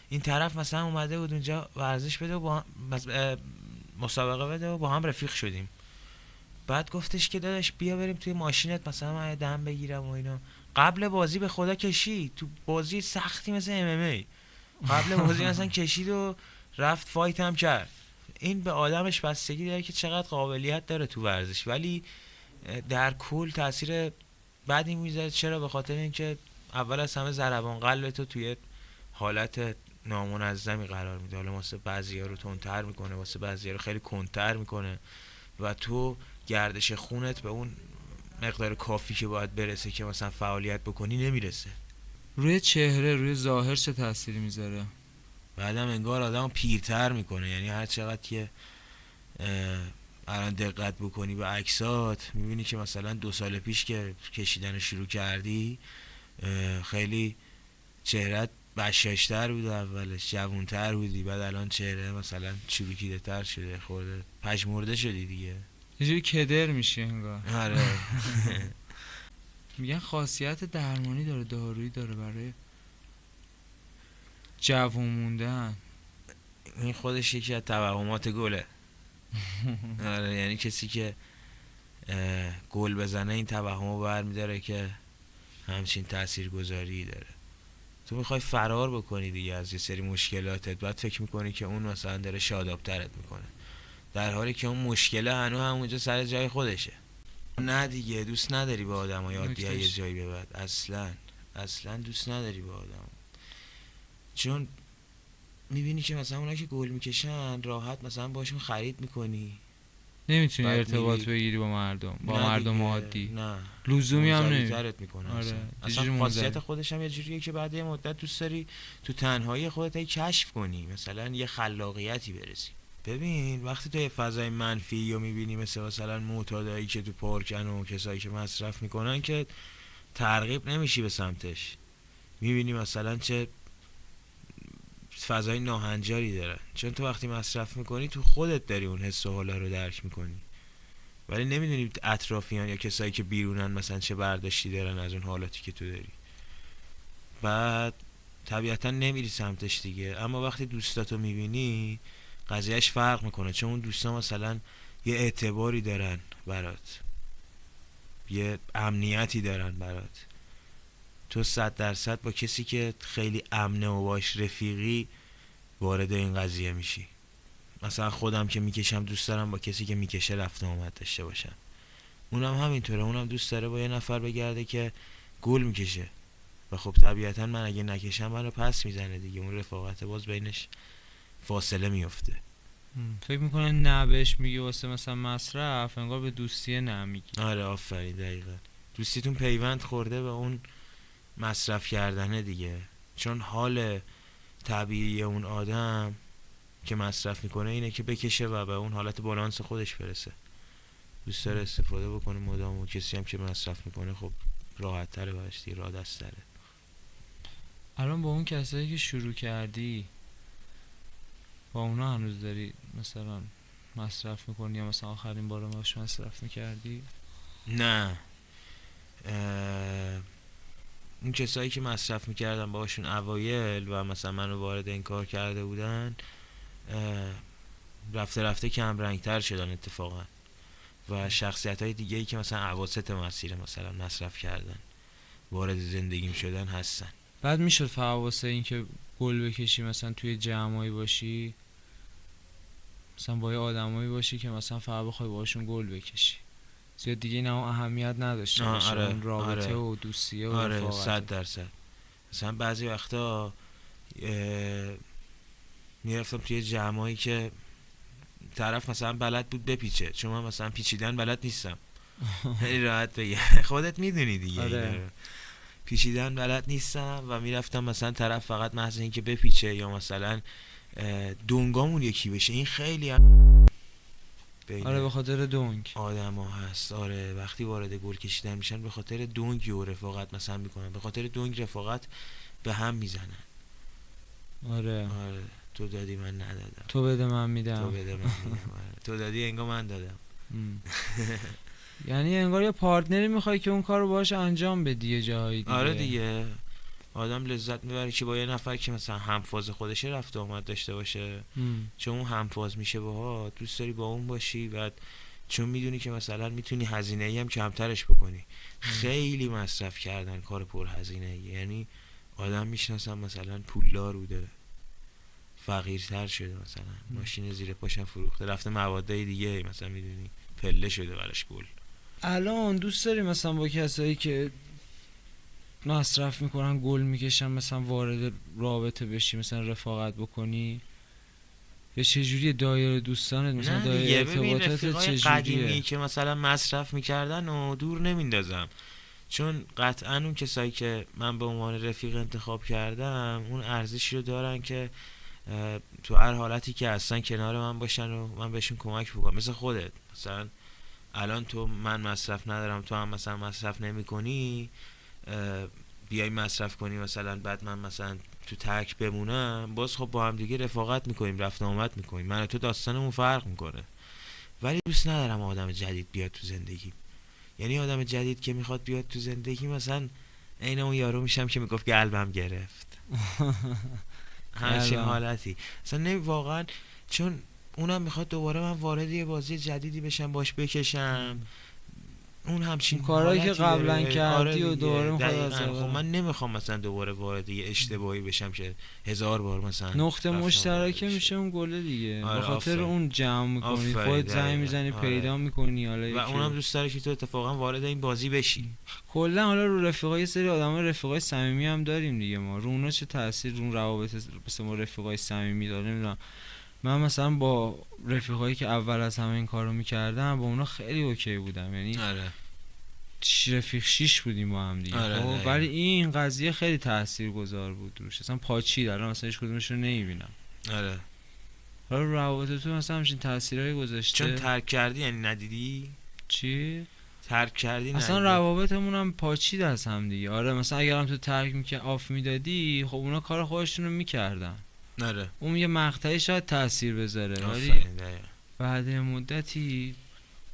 این طرف مثلا اومده بود اونجا ورزش بده و با مسابقه بده و با هم رفیق شدیم. بعد گفتش که داداش بیا بریم توی ماشینت مثلا من دم بگیرم و اینا. قبل بازی به خدا کشید، تو بازی سختی مثل MMA قبل بازی مثلا کشید و رفت فایت هم کرد. این به آدمش بستگی داره که چقدر قابلیت داره تو ورزش، ولی در کل تاثیر بدی میذاره. چرا؟ به خاطر اینکه اول از همه ضربان قلب تو توی حالت نامنظمی قرار میده. حالا واسه بعضیا رو تندتر میکنه، واسه بعضیا رو خیلی کندتر میکنه و تو گردش خونت به اون مقدار کافی که باید برسه که مثلا فعالیت بکنی نمیرسه. روی چهره، روی ظاهر چه تأثیری میذاره؟ بعدم انگار آدمو پیرتر میکنه. یعنی هر چقدر که الان دقت بکنی به عکسات میبینی که مثلا 2 سال پیش که کشیدن شروع کردی خیلی چهرت بشاشتر بود، اولش جوانتر بودی، بعد الان چهره مثلا چروکیده تر شده، خورده پژمرده شدی دیگه، یه جوری کدر میشه انگار. آره. میگن خاصیت درمانی داره، دارویی داره برای جوون موندن. این خودش یکی از توهمات گله. آره یعنی کسی که گل بزنه این توهمو برمی‌داره که همچین تاثیرگذاری داره. تو میخوای فرار بکنی دیگه از یه سری مشکلاتت، بعد فکر میکنی که اون مثلا داره شادابترت میکنه، در حالی که اون مشکله هنوز همونجا سر جای خودشه. نه دیگه دوست نداری با آدمای عادی یه جایی به بعد، اصلا دوست نداری با آدم، چون میبینی که مثلا اونا که گل میکشن راحت مثلا باشون خرید میکنی، نمیتونی بعد ارتباط میری. بگیری با مردم، با نه مردم دیگه، عادی نه لزومی هم منزوی نمی. ترت میکنه. آره، اصلا چجوری خاصیت منزوی؟ خودش هم یه جوریه که بعد یه مدت دوست داری تو تنهایی خودت هی کشف کنی، مثلا یه خلاقیتی برسی. ببین وقتی تو یه فضای منفی رو میبینی مثلا معتادایی که تو پارکن و کسایی که مصرف میکنن، که ترغیب نمیشی به سمتش. میبینی مثلا چه فضای ناهنجاری دارن، چون تو وقتی مصرف میکنی تو خودت داری اون حس و حالا رو درک میکنی، ولی نمیدونی اطرافیان یا کسایی که بیرونن مثلا چه برداشتی دارن از اون حالاتی که تو داری. بعد طبیعتا نمیری سمتش دیگه. اما وقتی دوستاتو میبینی قضیهش فرق میکنه، چون اون دوستا مثلا یه اعتباری دارن برات، یه امنیتی دارن برات. تو 100% با کسی که خیلی امنه و باش رفیقی وارد این قضیه میشی. مثلا خودم که میکشم دوست دارم با کسی که میکشه رفت و آمد داشته باشم، اونم همینطوره، اونم دوست داره با یه نفر بگرده که گل میکشه. و خب طبیعتا من اگه نکشم منو پس میزنه دیگه، اون رفاقت باز بینش فاصله میفته. فکر میکنه نه بهش میگی واسه مثلا مصرف، انگار به دوستیه نه میگی. آره آفرین، دقیقا دوستیتون پیوند خورده به اون مصرف کردنه دیگه، چون حال طبیعی اون آدم که مصرف میکنه اینه که بکشه و به اون حالت بالانس خودش برسه، دوست داره استفاده بکنه مدام. و کسی هم که مصرف میکنه خب راحت تره براش دیگه، راه دست تره. الان با اون کسایی که شروع کردی با اونا هنوز داری مثلا مصرف میکنی، یا مثلا آخرین بار باش مصرف میکردی؟ نه، اون کسایی که مصرف میکردم باشون اوایل و مثلا منو وارد این کار کرده بودن، رفته رفته کم رنگ تر شدن اتفاقا، و شخصیت های دیگه ای که مثلا اواسط مسیر مثلا مصرف کردن وارد زندگیم شدن هستن. بعد میشد فقط واسه این که گل بکشی مثلا توی جمعایی باشی، مثلا با یه آدمایی باشی که مثلا فقط بخوای باشون گل بکشی، زیاد دیگه نه اهمیت نداشته باشه آره اون رابطه آره و دوستیه و آره رفاقته؟ 100%. مثلا بعضی وقتا میرفتم توی جمعایی که طرف مثلا بلد بود بپیچه، چون من مثلا پیچیدن بلد نیستم. خیلی راحت بگه خودت میدونی دیگه. آره. اینا رو پیچیدن بلد نیستم و میرفتم مثلا طرف فقط محض این که بپیچه یا مثلا دونگامون یکی بشه، این خیلی بین آره به خاطر دونگ آدم ها هست. آره وقتی وارد گل کشیدن میشن به خاطر دونگ و رفاقت مثلا میکنن، به خاطر دونگ رفاقت به هم میزنن. آره آره تو دادی من ندادم، تو بده من تو میدم. بده من میدم. آره. تو دادی انگار من دادم. یعنی انگار یه پارتنری میخوای که اون کار رو باهاش انجام بدی یه جایی دیگه. آره دیگه، آدم لذت میبره که با یه نفر که مثلا همفاز خودشه رفت و آمد داشته باشه، چون اون همفاز میشه باها، دوست داری با اون باشی. بعد چون میدونی که مثلا میتونی هزینه ای هم کمترش بکنی. خیلی مصرف کردن کار پر هزینه ای، یعنی آدم میشناسم مثلا پولدار بوده فقیرتر شده، مثلا ماشین زیر پاشم فروخته رفته موادای دیگه، مثلا میدونی پله شده براش گل. الان دوست داری مثلا با کسایی که مصرف میکنن گل میکشن مثلا وارد رابطه بشی، مثلا رفاقت بکنی، یا چجوریه دایره دوستانت، مثلا نه دایره دیگه، ببین ارتباطاتت رفیقای قدیمی چجوریه؟ که مثلا مصرف میکردن و دور نمیندازم، چون قطعا اون کسایی که من به عنوان رفیق انتخاب کردم اون ارزشی رو دارن که تو هر حالتی که هستن کنار من باشن و من بهشون کمک بکنم. مثل خودت مثلا الان تو، من مصرف ندارم، تو هم مثلا مصرف نمی کنی، بیای مصرف کنی مثلا، بعد من مثلا تو ترک بمونم، باز خب با هم دیگه رفاقت میکنیم، رفت آمد میکنیم، من و تو داستانمون فرق میکنه. ولی دوست ندارم آدم جدید بیاد تو زندگی. یعنی آدم جدید که میخواد بیاد تو زندگی مثلا عین اون یارو میشم که میگفت قلبم گرفت همچین حالتی مثلا واقعا، چون اونم میخواد دوباره من وارد یه بازی جدیدی بشم باش بکشم، اون همچین اون کارهایی که حالتی قبلا داره. کردی آره و دیگه، دوباره می‌خواد دقیقاً. از اول. خب من نمیخوام مثلا دوباره وارد یه اشتباهی بشم که 1000 بار مثلا نقطه رفتم مشترکه وارد میشه اون گله دیگه. آره، به خاطر آفرین. اون جمع میکنی، آفرین، خودت زنگ دقیقاً. میزنی آره. پیدا میکنی. حالا و یکی اونم دوست داره که تو اتفاقا وارد این بازی بشی. کلا حالا رو رفیقای، یه سری آدمای رفیقای صمیمی هم داریم دیگه. ما رو اونا چه تاثیر رو روابط مثل ما رفیقای صمیمی داره نمیدونم. من مثلا با رفیقایی که اول از همه این کارو میکردم با اونا خیلی اوکی بودم، یعنی آره رفیق 6 بودیم با هم دیگه. آره، خب دقیقاً. ولی این قضیه خیلی تاثیرگذار بود روش، اصلا پاچی داره، مثلا هیچ کدومش رو نمیبینم. آره حالا رو روابط تو مثلا همچین تاثیرایی گذاشته؟ چون ترک کردی یعنی ندیدی؟ چی؟ ترک کردی اصلا ندیدی؟ روابطمون هم پاچید از هم دیگه. آره مثلا اگرم تو ترک آف میدادی، خب اونا کار خودشون رو میکردن، آره اون یه مقطعی شاید تاثیر بذاره، ولی آفرین، دقیقاً. بعد مدتی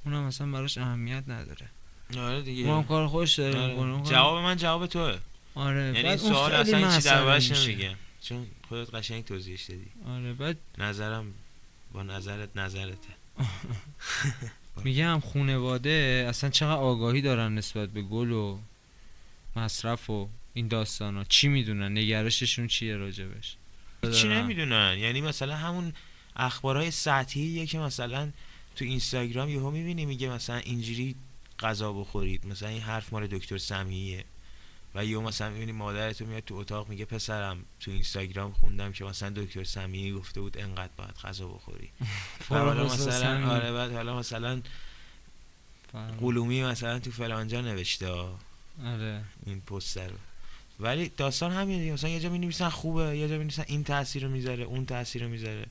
اونم مثلا براش اهمیت نداره. آره دیگه. اونم کار خودش داره آره. میکنه. جواب من جواب توه. آره یعنی این بعد اون سوال خیلی اصلا هیچی دربارش مسئله میشه. نمیگم، چون خودت قشنگ توضیحش دادی. آره بعد نظرم با نظرته. میگم خونواده اصلا چقدر آگاهی دارن نسبت به گل و مصرف و این داستانا، چی میدونن، نگرششون چیه راجبش؟ چی نمیدونن. یعنی مثلا همون اخبارهای سطحیه که مثلا تو اینستاگرام یهو میبینی میگه مثلا اینجوری غذا بخورید، مثلا این حرف مال دکتر سمیه، و یهو مثلا میبینی مادرتو میاد تو اتاق میگه پسرم تو اینستاگرام خوندم که مثلا دکتر سمیه گفته بود انقدر باید غذا بخوری. و حالا مثلا آره بعد حالا مثلا قلومی مثلا تو فلانجا نوشته آره این پوستر رو. ولی داستان همینه دیگه، مثلا یه جا می‌نویسن خوبه، یه جا می‌نویسن این تاثیر رو میذاره، اون تاثیر رو میذاره.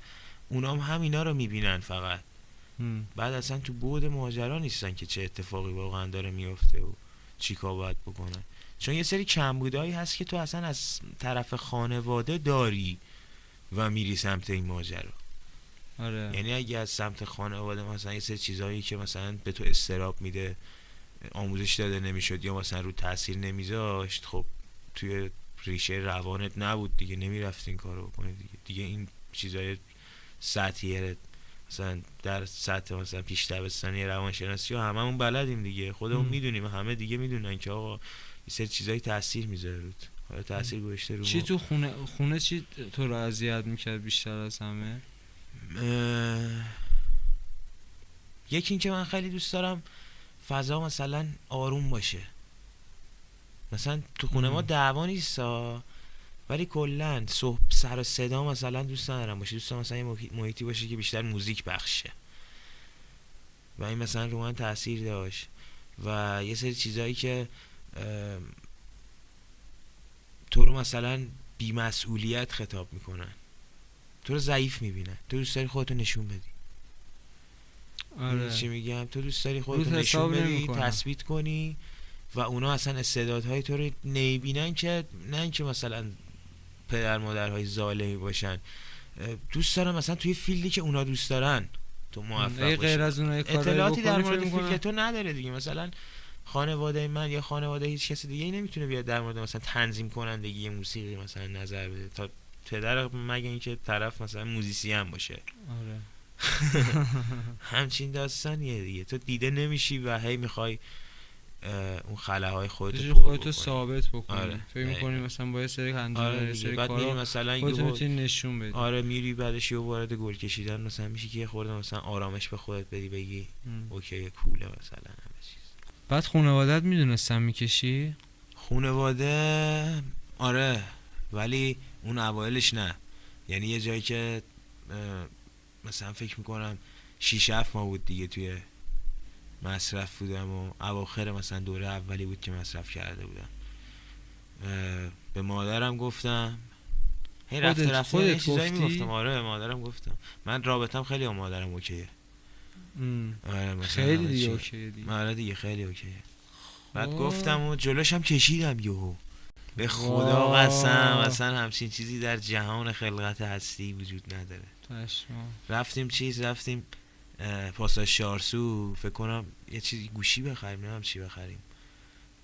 اونا هم همینا رو میبینن فقط. بعد اصلا تو بعد ماجرا نیستن که چه اتفاقی واقعا داره میفته و چی کار باید بکنن. چون یه سری کمبودایی هست که تو اصلا از طرف خانواده داری و میری سمت این ماجرا. آره یعنی اگه از سمت خانواده مثلا یه سری چیزایی که مثلا به تو استراب میده آموزش داده نمیشد یا مثلا رو تاثیر نمیذاشت، خب توی ریشه روانت نبود دیگه، نمیرفتی این کارو بکنی دیگه این چیزای سطحیه مثلا در سطح مثلا پیش دبستانی روانشناسی و هممون بلدیم دیگه، خودمون میدونیم، همه دیگه میدونن که آقا یه سری چیزای تاثیر میذاره روت. حالا تاثیر گذاشته رو چی تو خونه چی تو رو اذیت میکرد بیشتر از همه؟ یکی این که من خیلی دوست دارم فضا مثلا آروم باشه. مثلا تو خونه ما دعوا نیستا، ولی کلا سر و صدا مثلا دوست ندارم باشه. دوست دارم مثلا یه محیطی باشه که بیشتر موزیک بخشه و این مثلا رو من تاثیر داشت. و یه سری چیزایی که تو رو مثلا بی‌مسئولیت خطاب میکنن، تو رو ضعیف میبینن، تو دوست داری خودتو نشون بدی. آره چی میگم؟ تو دوست داری خودتو نشون بدی، تثبیت کنی و اونا اصلا استعدادهای تو رو نمیبینن که نه اینکه مثلا پدر مادرهای ظالمی باشن، دوست دارن مثلا توی فیلدی که اونا دوست دارن تو موفق باشی. غیر از اونها اطلاعاتی در مورد فیلد تو نداره دیگه. مثلا خانواده من یا خانواده هیچ کسی دیگه ای نمیتونه بیاد در مورد مثلا تنظیم کنندگی موسیقی مثلا نظر بده تا پدر، مگه اینکه طرف مثلا موزیسین باشه. آره همچین داستانیه دیگه. تو دیده نمیشی و هی میخوای اون خلاهای خودتو ثابت بکنی. آره. فکر می‌کنی مثلا با یه سری انجام آره یه سری بعد کارا مثلا خودت میتونی نشون بدی. آره میری بعدش یه وارد گل کشیدن مثلا میشی که یه خورده مثلا آرامش به خودت بدی، بگی اوکی کوله مثلا همه چیز. بعد خانواده‌ات میدونستن میکشی؟ خانواده آره، ولی اون اوایلش نه. یعنی یه جایی که مثلا فکر میکنم 6-7 ماه بود دیگه توی مصرف بودم و اواخر مثلا دوره اولی بود که مصرف کرده بودم. به مادرم گفتم، هی رفته یه چیزایی میگفتم. آره مادرم گفتم. من رابطم خیلی با مادرم اوکیه. آره خیلی دیگه اوکیه دیگه. آره دیگه خیلی اوکیه. بعد گفتم و جلوشم کشیدم یهو. به خدا قسم اصلا همچین چیزی در جهان خلقت هستی وجود نداره. رفتیم پاساژ شارسو، فکر کنم یه چیزی گوشی بخریم، نمیدونم چی بخریم.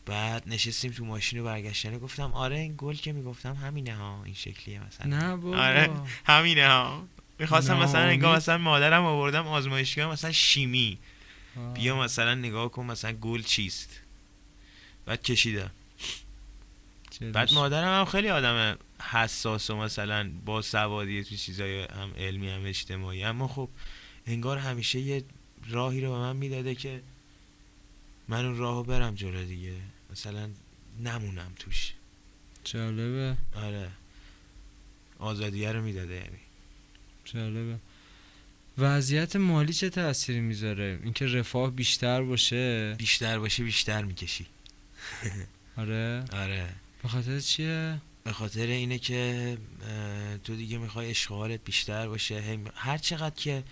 بعد نشستیم تو ماشین و برگشتن گفتم آره این گل که میگفتم همینه ها، این شکلیه مثلا. نه بابا آره همینه ها. میخواستم مثلا انگار مثلا مادرم آوردم آزمایشگاه مثلا شیمی، بیا مثلا نگاه کن مثلا گل چیست. بعد کشیدم. بعد مادرم هم خیلی آدم حساس و مثلا با سوادی تو چیزای هم علمی هم اجتماعی، اما خب انگار همیشه یه راهی رو به من میداده که من اون راهو برم جلو دیگه، مثلا نمونم توش. جالبه. آره آزادیه رو میداده. یعنی جالبه. وضعیت مالی چه تأثیری میذاره؟ اینکه رفاه بیشتر باشه بیشتر میکشی. آره. آره. به خاطر چیه؟ به خاطر اینه که تو دیگه میخوای اشغالت بیشتر باشه، هر چقدر که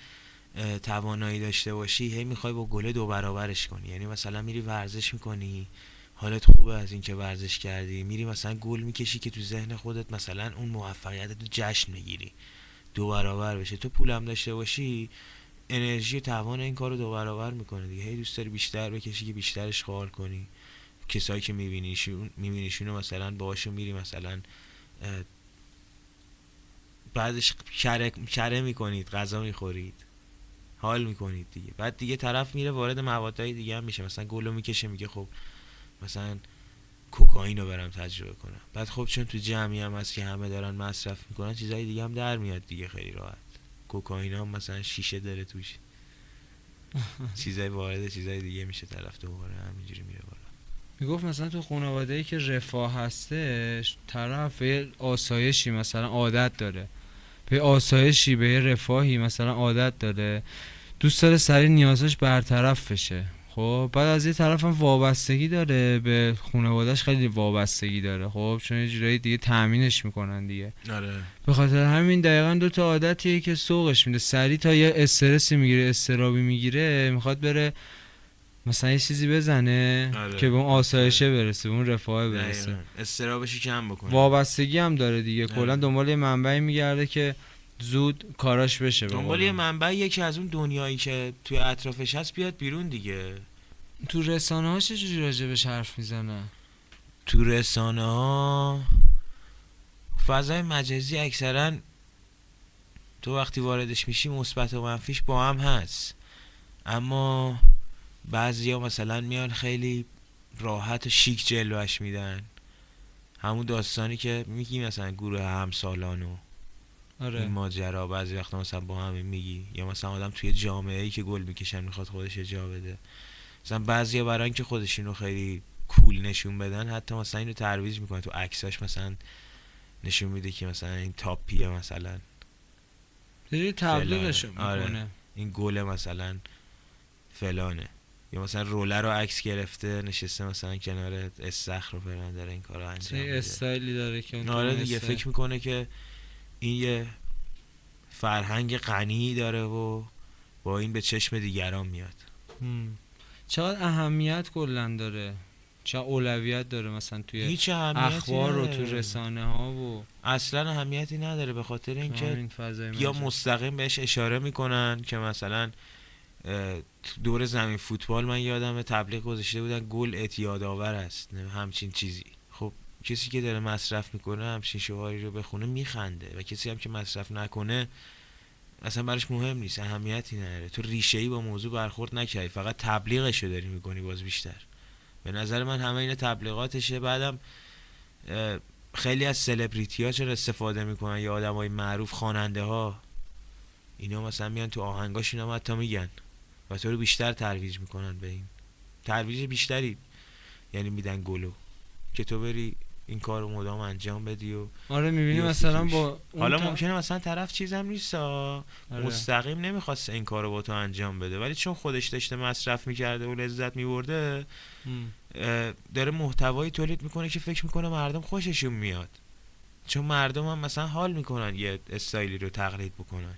توانایی داشته باشی هی میخوای با گله 2 برابرش کنی. یعنی مثلا میری ورزش میکنی، حالت خوبه از این که ورزش کردی، میری مثلا گل میکشی که تو ذهن خودت مثلا اون موفقیت رو جشن میگیری 2 برابر بشه. تو پولم داشته باشی انرژی و توان این کار رو 2 برابر میکنه دیگه، هی دوست داری بیشتر بکشی که بیشتر اشغال کنی. کسایی که میبینیشون مثلا باهاشون میری مثلا بعدش کره میکنید، غذا میخورید، حال میکنید دیگه. بعد دیگه طرف میره وارد موادهای دیگه هم میشه، مثلا گلو میکشه میگه خب مثلا کوکائین رو برم تجربه کنم. بعد خب چون تو جمعی هم هست که همه دارن مصرف میکنن چیزای دیگه هم در میاد دیگه خیلی راحت. کوکائین هم مثلا شیشه داره توش، چیزای وارد چیزای دیگه میشه، طرف دوباره همینجوری میره بالا. میگفت مثلا تو خانواده‌ای که رفاه هستش طرف به آسایشی مثلا عادت داره، به آسایشی به رفاهی مثلا عادت داره، دوست داره سریع نیازش برطرف بشه. خب بعد از یه طرف هم وابستگی داره به خانواده‌اش، خیلی وابستگی داره خب چون یه جورایی دیگه تأمینش میکنن دیگه. آره. به خاطر همین دقیقاً 2 تا عادتیه که سوقش میده، سریع تا یه استرسی میگیره، استرابی میگیره، میخواد بره مثلا یه چیزی بزنه که به اون آسایشه برسه، به اون رفاه برسه، استرابش کم بکنه. وابستگی هم داره دیگه، کلا دنبال یه منبعی میگرده که زود کاراش بشه، دنبال یه منبعی که از اون دنیایی که توی اطرافش هست بیاد بیرون دیگه. تو رسانه ها چجوری راجبش حرف میزنه؟ تو رسانه ها فضای مجازی اکثرا تو وقتی واردش میشی مثبت و منفیش با هم هست، اما بعضیا مثلا میان خیلی راحت و شیک جلوش میدن، همون داستانی که میگی مثلا گروه همسالان و آره. این ماجرا بعضی وقتا مثلا با همین میگی، یا مثلا آدم توی جامعه ای که گل میکشن میخواد خودش جا بده، مثلا بعضیا برای اینکه خودشونو خیلی کول نشون بدن حتی مثلا اینو ترویج میکنه، تو عکساش مثلا نشون میده که مثلا این تاپیه، مثلا دیگه تبلیغش میکنه. آره. این گل مثلا فلانه، یا مثلا رولر رو عکس گرفته نشسته مثلا کنار استخر رو فلان، داره این کارو انجام میده. استایلی داره که آره دیگه فکر میکنه که این یه فرهنگ غنی داره و با این به چشم دیگران میاد. چقدر اهمیت کلا داره، چه اولویت داره مثلا توی اخبار و تو رسانه ها و اصلا اهمیتی نداره، به خاطر اینکه یا مستقیم بهش اشاره میکنن که مثلا دور زمین فوتبال من یادم تبلیغ گذاشته بودن گل اعتیاد آور است، همچین چیزی. خب کسی که داره مصرف میکنه همچین شعاری رو بخونه میخنده و کسی هم که مصرف نکنه اصلا براش مهم نیست، اهمیتی نداره. تو ریشه‌ای با موضوع برخورد نکردی، فقط تبلیغش رو داری میکنی باز بیشتر. به نظر من همه این تبلیغاتشه. بعدم خیلی از سلبریتی ها چرا استفاده میکنن، یا آدمای معروف، خواننده ها، اینا مثلا میان تو آهنگاشون هم حتی میگن و تو رو بیشتر ترویج میکنن، به این ترویج بیشتری یعنی میدن گلو که تو بری این کارو مدام انجام بدی. و آره میبینی مثلا با حالا ممکنه مثلا طرف چیزم نیست مستقیم نمیخواست این کارو با تو انجام بده، ولی چون خودش داشته مصرف میکرده و لذت میبرده داره محتوایی تولید میکنه که فکر میکنه مردم خوششون میاد، چون مردم هم مثلا حال میکنن یه استایلی رو تقلید بکنن،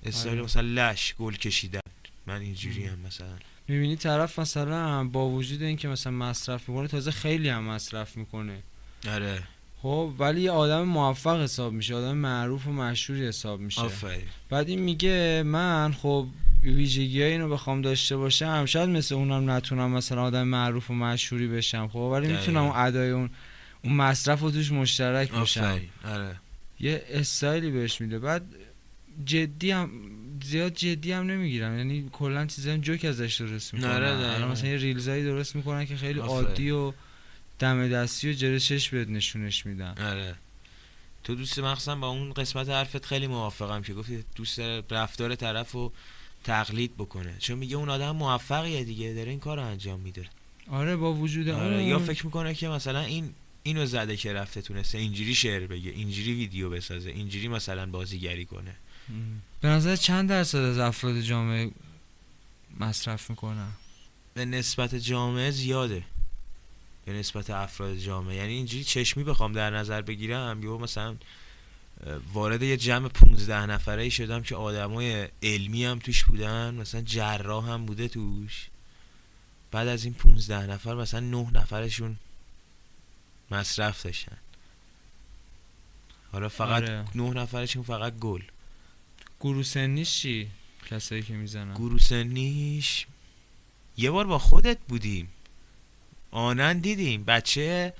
استایل مثلا لش گل کشیدن، من اینجوری هم مثلا میبینی طرف مثلا با وجود اینکه مثلا مصرف میکنه تازه خیلی هم مصرف میکنه. آره. خب ولی یه آدم موفق حساب میشه، آدم معروف و مشهوری حساب میشه. بعد این میگه من خب ویژگی‌های اینو بخوام داشته باشم شاید مثل اونم نتونم مثلا آدم معروف و مشهوری بشم، خب ولی میتونم اون ادای اون مصرف رو توش مشترک باشم. آره. یه استایلی بهش میده. بعد جدی هم زیاد جدی هم نمیگیرم، یعنی کلا چیزا جوک ازش درست میکنن. الان مثلا یه ریلزایی درست میکنن که خیلی عادی و دم دستی و جلوی چش بهت نشونش میدن. آره تو دوست مخصوصا با اون قسمت حرفت خیلی موافقم که گفتی دوست رفتار طرفو تقلید بکنه، چون میگه اون آدم موفقیه دیگه، داره این کارو انجام میده. آره با وجود اون یا فکر میکنه که مثلا اینو زده که رفته تونسته اینجوری شعر بگه، اینجوری ویدیو بسازه، اینجوری مثلا بازیگری کنه. به نظر چند درصد از افراد جامعه مصرف میکنن؟ به نسبت جامعه زیاده، به نسبت افراد جامعه. یعنی اینجوری چشمی بخوام در نظر بگیرم، یا مثلا وارد یه جمع 15 نفره شدم که آدمای علمی هم توش بودن، مثلا جراح هم بوده توش، بعد از این 15 نفر مثلا 9 نفرشون مصرف داشتن، حالا فقط 9 نفرشون فقط گل. گروه سنیش چی؟ کسایی که میزنن گروه سنیش یه بار با خودت بودیم آنن دیدیم، بچه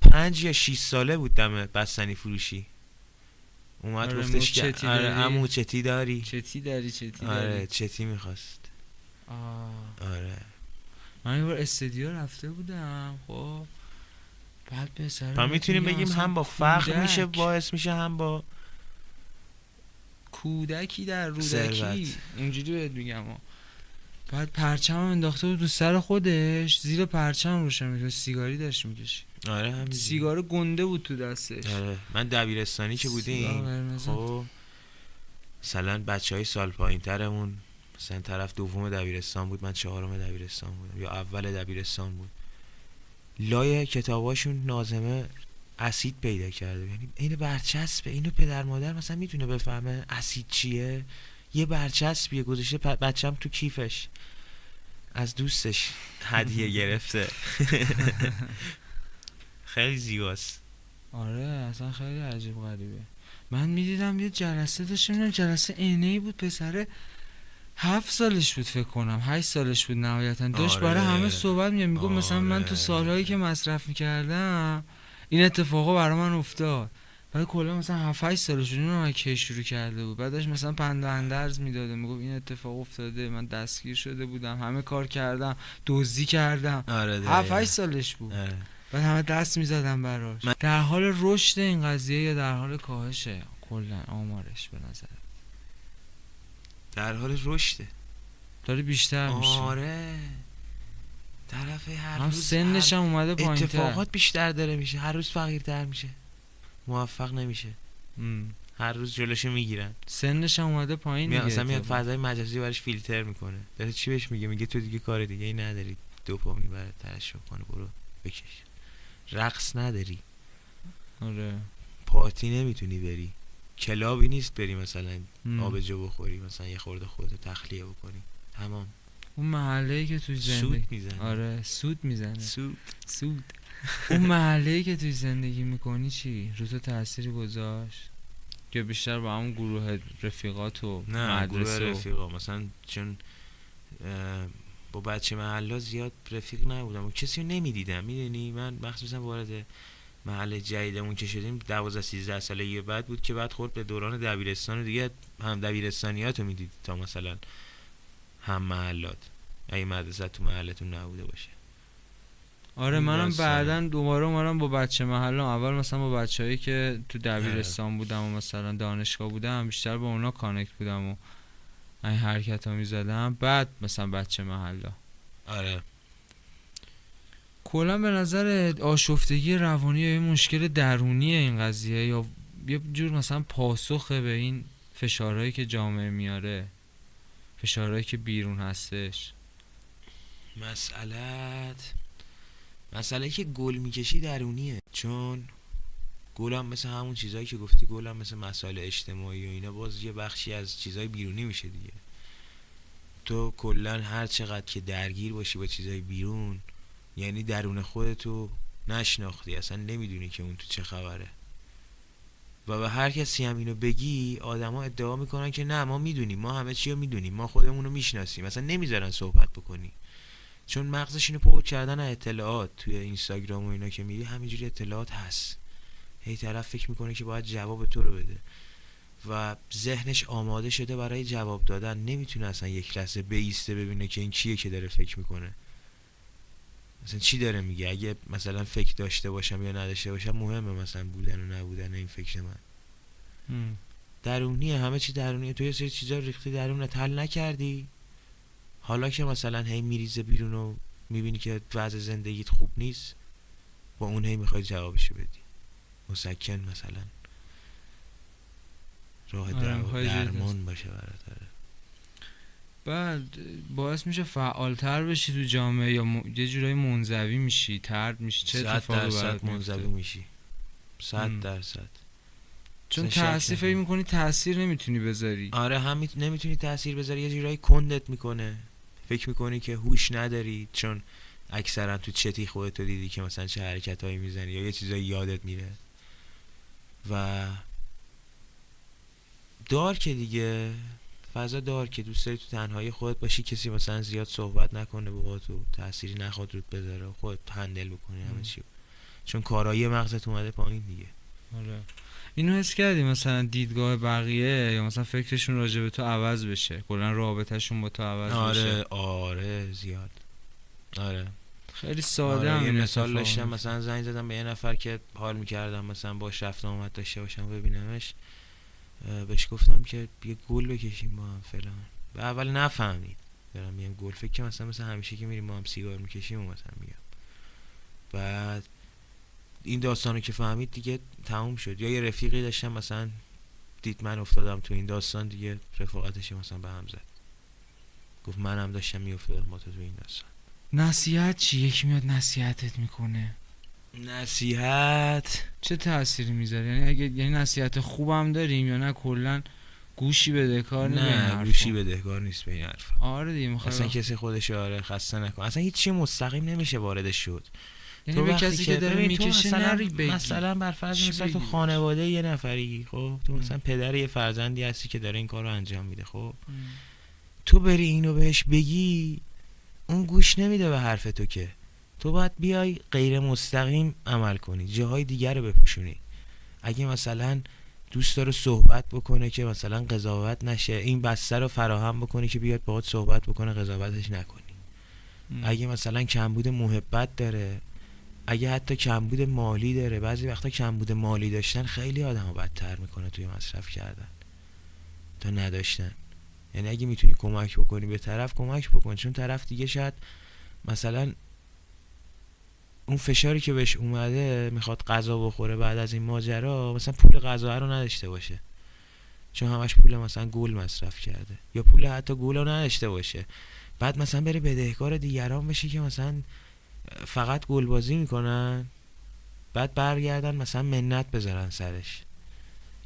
5 یا 6 ساله بود دم بستنی فروشی اومد گفتش که آره عمو چتی داری؟ آره چتی میخواست. آره من یه بار استودیو رفته بودم، خب بعد به سر ما میتونیم بگیم هم با فقر میشه باعث میشه، هم با کودکی در رودکی، اینجوری بهت میگم. بعد پرچم انداخته بود تو سر خودش، زیر پرچم روشن میکرد، سیگاری داشت میکشید. آره همین سیگار گنده بود تو دستش. آره من دبیرستانی که بودیم، خب مثلا بچهای سال پایین ترمون، مثلا طرف دوم دبیرستان بود، من چهارم دبیرستان بودم یا اول دبیرستان بود، لای کتاباشون ناظمه اسید پیدا کرده، یعنی اینو برچسبه، اینو پدر مادر مثلا میتونه بفهمه اسید چیه، یه برچسبیه گذاشته بچم تو کیفش، از دوستش هدیه گرفته. خیلی زیباست. آره اصلا خیلی عجیب غریبه. من میدیدم یه جلسه داشتم، جلسه عینه‌ای بود، پسره 7 سالش بود فکر کنم، 8 سالش بود نهایتا، داشت برای همه صحبت میگفت مثلا من تو سالهایی که مصرف میکردم این اتفاقا برای من افتاد. بعد کلا مثلا 7 8 سالش بود، اونم کی شروع کرده بود، بعدش مثلا پند و اندرز میداده، میگفت این اتفاق افتاده، من دستگیر شده بودم، همه کار کردم، دزدی کردم. 7 8 سالش بود. بعد همه دست میزدن براش. در حال رشد این قضیه یا در حال کاهشه کلا آمارش؟ به نظر در حال رشده، داره بیشتر میشه. آره طرف هر روز سنش هم اومده پایین‌تر، اتفاقات بیشتر داره میشه، هر روز فقیرتر میشه، موفق نمیشه، هر روز جلوشو میگیرن، سنش هم اومده پایین دیگه. مثلا میاد فضای مجازی براش فیلتر میکنه، داره چی بهش میگه تو دیگه کار دیگه ای نداری، دوپامین برات ترشح کنه، برو بکش. رقص نداری، آره پارتی نمیتونی بری، کلابی نیست بری مثلا آبجو بخوری، مثلا یه خورده خودتو تخلیه بکنی، تمام. اون محله‌ای که توی زندگی سود میزنه. آره سود میزنه، سود. اون محله‌ای که توی زندگی میکنی چی رو تو تأثیری گذاشت که بیشتر با همون گروه رفیقات و نه گروه رفیقا مثلا، چون با بچه محلا زیاد رفیق نبودم و کسی رو نمیدیدم، میدونی من مخصوصا وارد محل جدیدمون که شدیم 12 13 سالگی بعد بود که بعد خورد به دوران دبیرستان و دیگه هم دبیرستانیاتو میدید تا مثلا هم محلات، اگه مدرسه تو محلتون نبوده باشه. آره منم بعدن دوباره اومدم با بچه محلم، اول مثلا با بچه‌هایی که تو دبیرستان بودم و مثلا دانشگاه بودم بیشتر با اونا کانکت بودم و این حرکت‌ها می‌زدم، بعد مثلا بچه محلا. آره کلا به نظر آشفتگی روانی یا مشکل درونیه این قضیه، یا یه جور مثلا پاسخه به این فشارهایی که جامعه میاره، فشارهایی که بیرون هستش؟ مسئله که گل میکشی درونیه، چون گلم مثل همون چیزایی که گفتی، گلم مثل مسائل اجتماعی و اینا باز یه بخشی از چیزای بیرونی میشه دیگه. تو کلا هر چقدر که درگیر باشی با چیزای بیرون، یعنی درون خودتو نشناختی، اصلا نمیدونی که اون تو چه خبره، و به هر کسی هم اینو بگی آدما ادعا میکنن که نه ما میدونیم، ما همه چی رو میدونیم، ما خودمونو میشناسیم، اصلا نمیذارن صحبت بکنی، چون مغزش اینو پر کردن اطلاعات. توی اینستاگرام و اینا که میری همینجوری اطلاعات هست، هی طرف فکر میکنه که باید جواب تو رو بده. و ذهنش آماده شده برای جواب دادن، نمیتونه اصلا یک لحظه بیسته ببینه که این کیه که داره فکر میکنه، مثلا چی داره میگه. اگه مثلا فکر داشته باشم یا نداشته باشم مهمه، مثلا بودن و نبودن این فکر من درونیه، همه چی درونیه. تو یه سری چیزا ریختی درونت، حل نکردی، حالا که مثلا هی میریزه بیرون و میبینی که وضع زندگیت خوب نیست، با اون هی میخوای جوابشو بدی. مسکن مثلا راه درمان باشه برات. بعد باعث میشه فعالتر بشی تو جامعه یا یه جورایی منزوی میشی، طرد میشی. چه اتفاقی برات منزوی میشی؟ 100%. چون تأثیر فکر میکنی تأثیر نمیتونی بذاری. آره، هم نمیتونی تأثیر بذاری، یه جورایی کندت میکنه، فکر میکنی که هوش نداری، چون اکثرا تو چتی خودتو دیدی که مثلا چه حرکتایی میزنی یا یه چیزایی یادت میره. و دارک دیگه، فضا دارک، دوست داری تو تنهایی خودت باشی، کسی مثلا زیاد صحبت نکنه با تو، تأثیری نخواد رود بذاره، خودت هندل بکنی همه چی، چون کارایی مغزت اومده پایین دیگه. آره. اینو حس کردی مثلا دیدگاه بقیه یا مثلا فکرشون راجع به تو عوض بشه، کلا رابطهشون با تو عوض بشه؟ آره زیاد. آره خیلی ساده. یه مثال داشتم، مثلا زنگ زدم به یه نفر که حال میکردم مثلا باش رفت آمد داشته باشم ببینمش، بهش گفتم که یه گل بکشیم با هم فلان. به اول نفهمید دارم میگم گل، فکر که مثلا همیشه که میریم با هم سیگار میکشیم و مثلا میگم. بعد این داستانو که فهمید دیگه تموم شد. یا یه رفیقی داشتم مثلا دید من افتادم تو این داستان، دیگه رفاقتش مثلا به هم زد، گفت منم داشتم میافتادم با تو این داستان. نصیحت چی؟ یکی میاد نصیحتت میکنه، نصیحت چه تأثیری میذاره؟ یعنی نصیحت خوبم داریم یا نه کلا گوشی بدهکار؟ نه گوشی بدهکار نیست به این حرف. آره دیگه، اصلا کسی خودش خسته نکن، اصلا هیچ چی مستقیم نمیشه واردش شد. یعنی به کسی که داره میکشه نری بگی. مثلا بر فرض مثلا تو خانواده یه نفری، خب تو مثلا پدر یه فرزندی هستی که داره این کارو انجام میده، خب تو بری اینو بهش بگی، اون گوش نمیده به حرف تو، که تو باید بیای غیر مستقیم عمل کنی، جاهای دیگر رو بپوشونی. اگه مثلا دوست داره صحبت بکنه که مثلا قضاوت نشه، این بستر رو فراهم بکنی که بیاد باهات صحبت بکنه، قضاوتش نکنی. اگه مثلا کمبود محبت داره، اگه حتی کمبود مالی داره، بعضی وقتا کمبود مالی داشتن خیلی آدمو بدتر میکنه توی مصرف کردن تا نداشتن. یعنی اگه میتونی کمک بکنی به طرف، کمک بکن، چون طرف دیگه شاید مثلا اون فشاری که بهش اومده میخواد غذا بخوره بعد از این ماجرا، مثلا پول غذا رو نداشته باشه، چون همش پول مثلا گل مصرف کرده، یا پول حتی گل رو نداشته باشه، بعد مثلا بره بدهکار دیگران بشه که مثلا فقط گل بازی میکنن، بعد برگردن مثلا منت بذارن سرش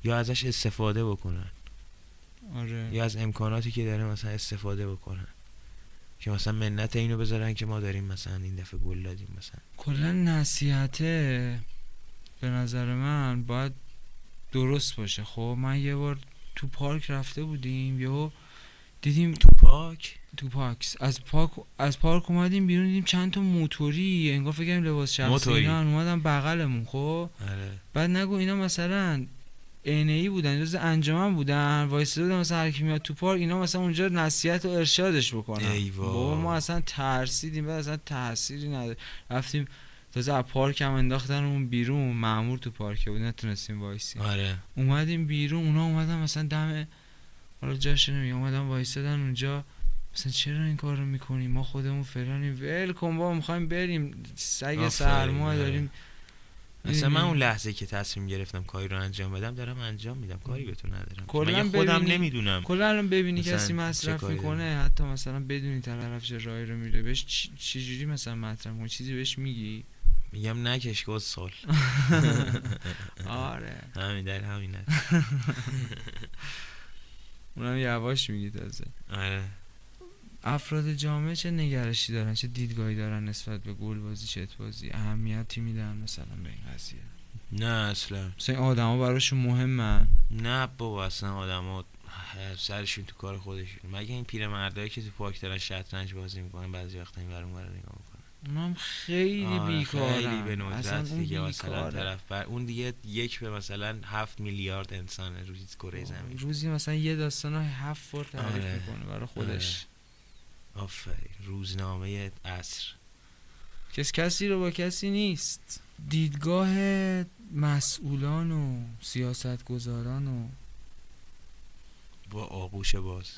یا ازش استفاده بکنن. آره. یا از امکاناتی که داره مثلا استفاده بکنن، که مثلا منت اینو بذارن که ما داریم مثلا این دفعه گل دادیم. مثلا کلا نصیحته به نظر من باید درست باشه. خب من یه بار تو پارک رفته بودیم، یهو دیدیم تو پارک از پارک اومدیم بیرون، دیدیم چند تا موتوری، انگار فکر کنم لباس شخصی اینا اومدن بغلمون. خب بعد نگو اینا مثلا عینه‌ای بودن، جز انجمن بودن، وایساده بودن مثلا هر کی میاد تو پارک اینا مثلا اونجا نصیحت و ارشادش بکنن. بابا ما اصلا ترسیدیم، بعد اصلا تأثیری نداره. رفتیم تازه از پارک هم انداختنمون بیرون، مأمور تو پارک بود نتونستیم وایسیم. آره. اومدیم بیرون، اونا اومدن مثلا دم، حالا جاش نمیگم، اومدن وایسادن اونجا، مثلا چرا این کارو میکنیم، ما خودمون فلانیم، ول کن بابا میخوایم بریم، سگ سرما داریم. مثلا من اون لحظه که تصمیم گرفتم کاری رو انجام بدم دارم انجام میدم، کاری به تو ندارم. من خودم نمیدونم. کلا الان ببینی کسی مصرف میکنه، حتی مثلا بدونی طرف چه راهی رو میره، بهش چجوری مثلا مطرح کنی، چیزی بهش میگی؟ میگم نکش گسخل. آره همین در همین. اونم یواش میگی تازه. آره. افراد جامعه چه نگرشی دارن، چه دیدگاهی دارن نسبت به گل بازی، چت بازی؟ اهمیتی میدن مثلا به این قضیه؟ نه اصلا. مثلا این آدما براشون مهمن؟ نه بابا، اصلا آدما سرشون تو کار خودشون. مگه این پیرمردایی که تو پارک دارن شطرنج بازی میکنن بعضی وقتا این ور اون ور نگاه میکنن. اونم خیلی بیکارن، خیلی به اصلا ندرت اون دیگه مثلا بیکاره. طرف بر اون دیگه 1 به مثلا 7 میلیارد انسان روزی کره زمین. روزی مثلا یه داستان رو 7 بار تعریف آره. میکنه برای خودش. آفرین، روزنامه عصر. کسی رو با کسی نیست. دیدگاه مسئولان و سیاستگزاران و با آغوش باز،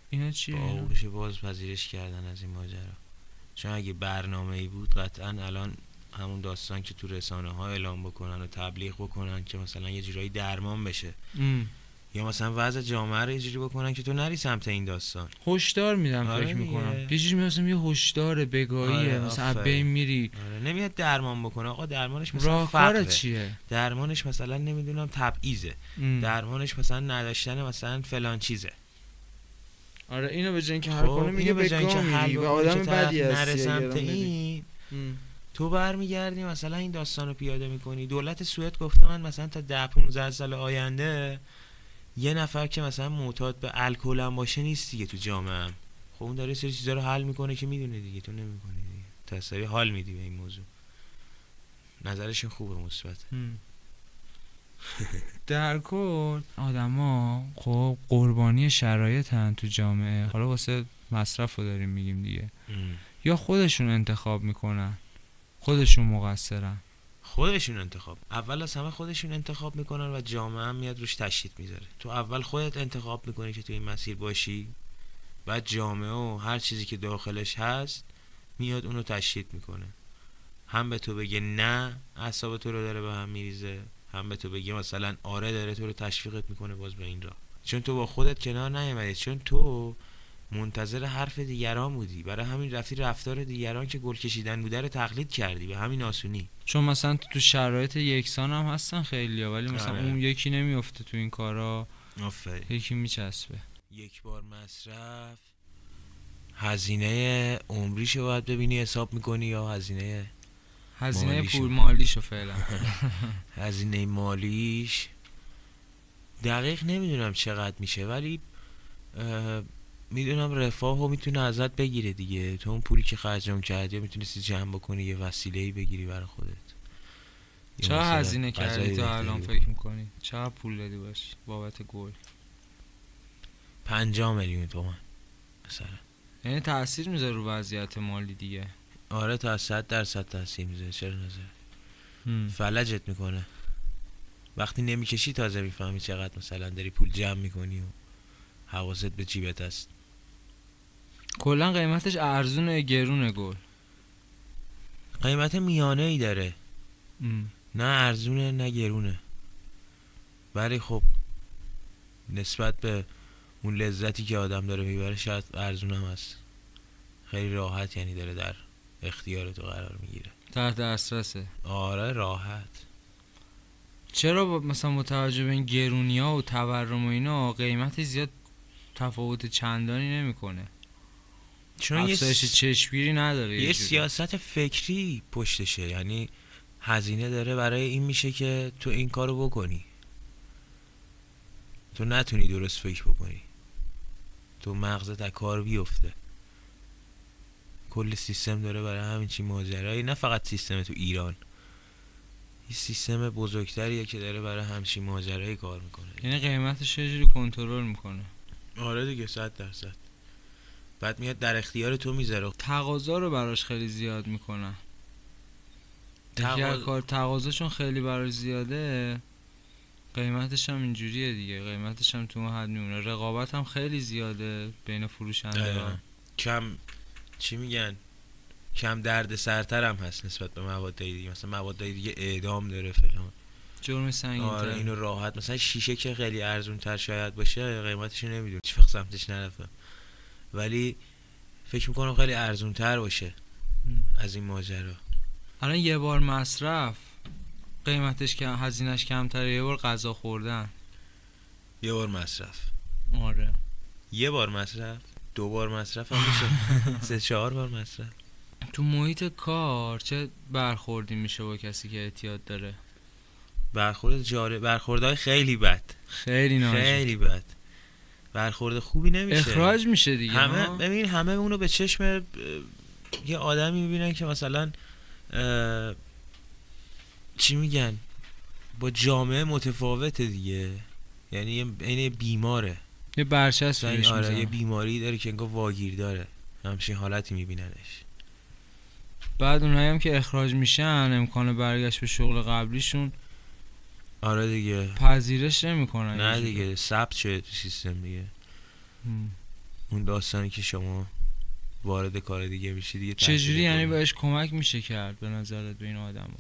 اینا چیه؟ با آغوش باز پذیرش کردن از این ماجرا. چون اگه برنامه‌ای بود قطعا الان همون داستان که تو رسانه ها اعلام بکنن و تبلیغ بکنن که مثلا یه جورایی درمان بشه یا مثلا وضع جامعه رو یه جوری بکنن که تو نری سمت این داستان. هشدار میدم. آره فکر دیگه. میکنم یه چیزی مثلا یه هشدار بگاهیه، آره، مثلا آفرین. بین میری. آره، نمیاد درمان بکنه. آقا درمانش مثلا راهکار فقره، چیه؟ درمانش مثلا نمیدونم تبعیضه، درمانش مثلا نداشتن مثلا فلان چیزه. آره اینو به جای اینکه حل کنه میگه اینو به جای اینکه بگاه حل میری و بکنه آدم که طرف بدی نره هستی اگر سمت اون بدی. این، تو برمیگردی مثلا این داستانو پیاده میکنی. دولت سوئد گفته من مثلا تا 10-15 سال آینده یه نفر که مثلا معتاد به الکل هم باشه نیست دیگه تو جامعه. خب اون داره سری چیزا رو حل میکنه که میدونه دیگه، تو نمیکنی دیگه. تصوی حال میدی به این موضوع. نظرشون خوبه، مثبت. در کل آدما خب قربانی شرایطن تو جامعه. حالا واسه مصرف رو داریم میگیم دیگه. یا خودشون انتخاب میکنن، خودشون مقصرن. خودشون انتخاب، اول از همه خودشون انتخاب میکنن و جامعه هم میاد روش تشدید میذاره. تو اول خودت انتخاب میکنی که تو این مسیر باشی، بعد جامعه و هر چیزی که داخلش هست میاد اونو تشدید میکنه. هم به تو بگه نه، اعصاب تو رو داره به هم میریزه، هم به تو بگه مثلا آره، داره تو رو تشویقت میکنه باز به این راه. چون تو با خودت کنار نیومدی، چون تو منتظر حرف دیگران بودی، برای همین رفتی رفتار دیگران که گل کشیدن بوده رو تقلید کردی به همین آسونی. چون مثلا تو شرایط یکسان هم هستن خیلیا، ولی مثلا آره. اون یکی نمیفته تو این کارا، آفرین. یکی میچسبه. یک بار مصرف، هزینه عمریشو باید ببینی حساب میکنی یا هزینه پول مالیشو فعلا. هزینه مالیش دقیق نمیدونم چقدر میشه، ولی میدونم رفاهو میتونه ازت بگیره دیگه. تو اون پولی که خرجم کردی میتونستی جمع بکنی یه وسیله‌ای بگیری برای خودت. چقدر هزینه کردی تا الان فکر میکنی؟ چقدر پول دادی باشی بابت گل؟ 50 میلیون تومان مثلا. یعنی تأثیر میذاره رو وضعیت مالی دیگه. آره تا 100% تأثیر میذاره. چرا نذاره؟ فلجت میکنه. وقتی نمیکشی تازه میفهمی چقدر مثلا داری پول جمع میکنی و حواست به جیبت هست. کلا قیمتش ارزونه گرونه گل؟ قیمت میانه ای داره. نه ارزونه نه گرونه، ولی خب نسبت به اون لذتی که آدم داره میبره شاید ارزون هم هست. خیلی راحت یعنی داره در اختیار تو قرار میگیره، تحت دسترسه. آره راحت. چرا مثلا متوجه به این گرونی‌ها و تورم و اینا قیمت زیاد تفاوت چندانی نمیکنه؟ چون افزایش چشمگیری نداره. یه سیاست فکری پشتشه، یعنی هزینه داره برای این میشه که تو این کارو بکنی، تو نتونی درست فکر بکنی، تو مغزت از کار بیفته. کل سیستم داره برای همین چی ماجرایی، نه فقط سیستم تو ایران، یه سیستم بزرگتریه که داره برای همچین ماجرایی کار میکنه. یعنی قیمتش یه جوری کنترل میکنه. آره دیگه 100%. بعد میاد در اختیار تو میذاره. تقاضا رو براش خیلی زیاد میکنن. دیگه کار تقاضاشون خیلی براش زیاده، قیمتش هم اینجوریه دیگه. قیمتش هم تو اون حد میمونه. رقابت هم خیلی زیاده بین فروشنده ها. کم چی میگن، کم درد سرتر هم هست نسبت به مواد دیگه. مثلا مواد دیگه اعدام داره فلان، جرم سنگین‌تر. آره اینو راحت. مثلا شیشه که خیلی ارزون تر شاید باشه قیمتش نمیدونم، هیچ وقت سمتش نرفتم، ولی فکر میکنم خیلی ارزون تر باشه از این ماجرا. الان یه بار مصرف قیمتش که هزینه‌اش کمتره. یه بار غذا خوردن، یه بار مصرف، آره یه بار مصرف، 2 بار مصرف هم میشه 3-4 بار مصرف. تو محیط کار چه برخوردی میشه با کسی که اعتیاد داره؟ برخوردهای خیلی بد، خیلی ناجور، خیلی بد. برخورد خوبی نمیشه. اخراج میشه دیگه. همه ببین همه اونو به چشم یه آدمی میبینن که مثلا چی میگن، با جامعه متفاوته دیگه، یعنی یه بیماره یه برچسب مثلا. بهش آره یه میزنن. بیماری داره که انگار واگیر داره، همچین حالتی میبیننش. بعد اونایی هم که اخراج میشن امکان برگشت به شغل قبلیشون آره دیگه، پذیرش نمیکنن. نه دیگه ثبت شده تو سیستم دیگه. اون داستانی که شما وارد کار دیگه میشی دیگه. چجوری یعنی بهش کمک میشه کرد به نظرت به این آدما؟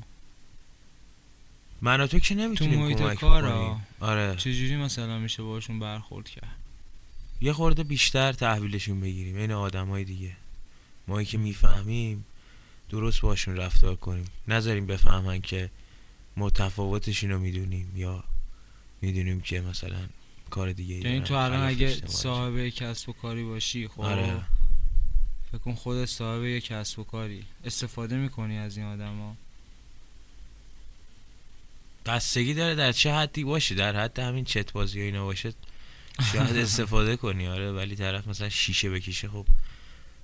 من و تو که تو نمیتونیم محیط کمک کار کنیم. آره چجوری مثلا میشه باشون برخورد کرد؟ یه خورده بیشتر تحویلشون بگیریم این آدمای دیگه، مایی که میفهمیم درست باشون رفتار کنیم، نذاریم بفهمن که متفاوتشون رو میدونیم یا میدونیم که مثلا کار دیگه. یعنی تو الان اگه صاحب کسب و کاری باشی، خب آره فکر کن خودت صاحب یک کسب و کاری، استفاده میکنی از این آدما؟ بستگی داره در چه حدی باشه. در حد همین چت بازی و اینا باشه شاید استفاده کنی، آره، ولی طرف مثلا شیشه بکشه خب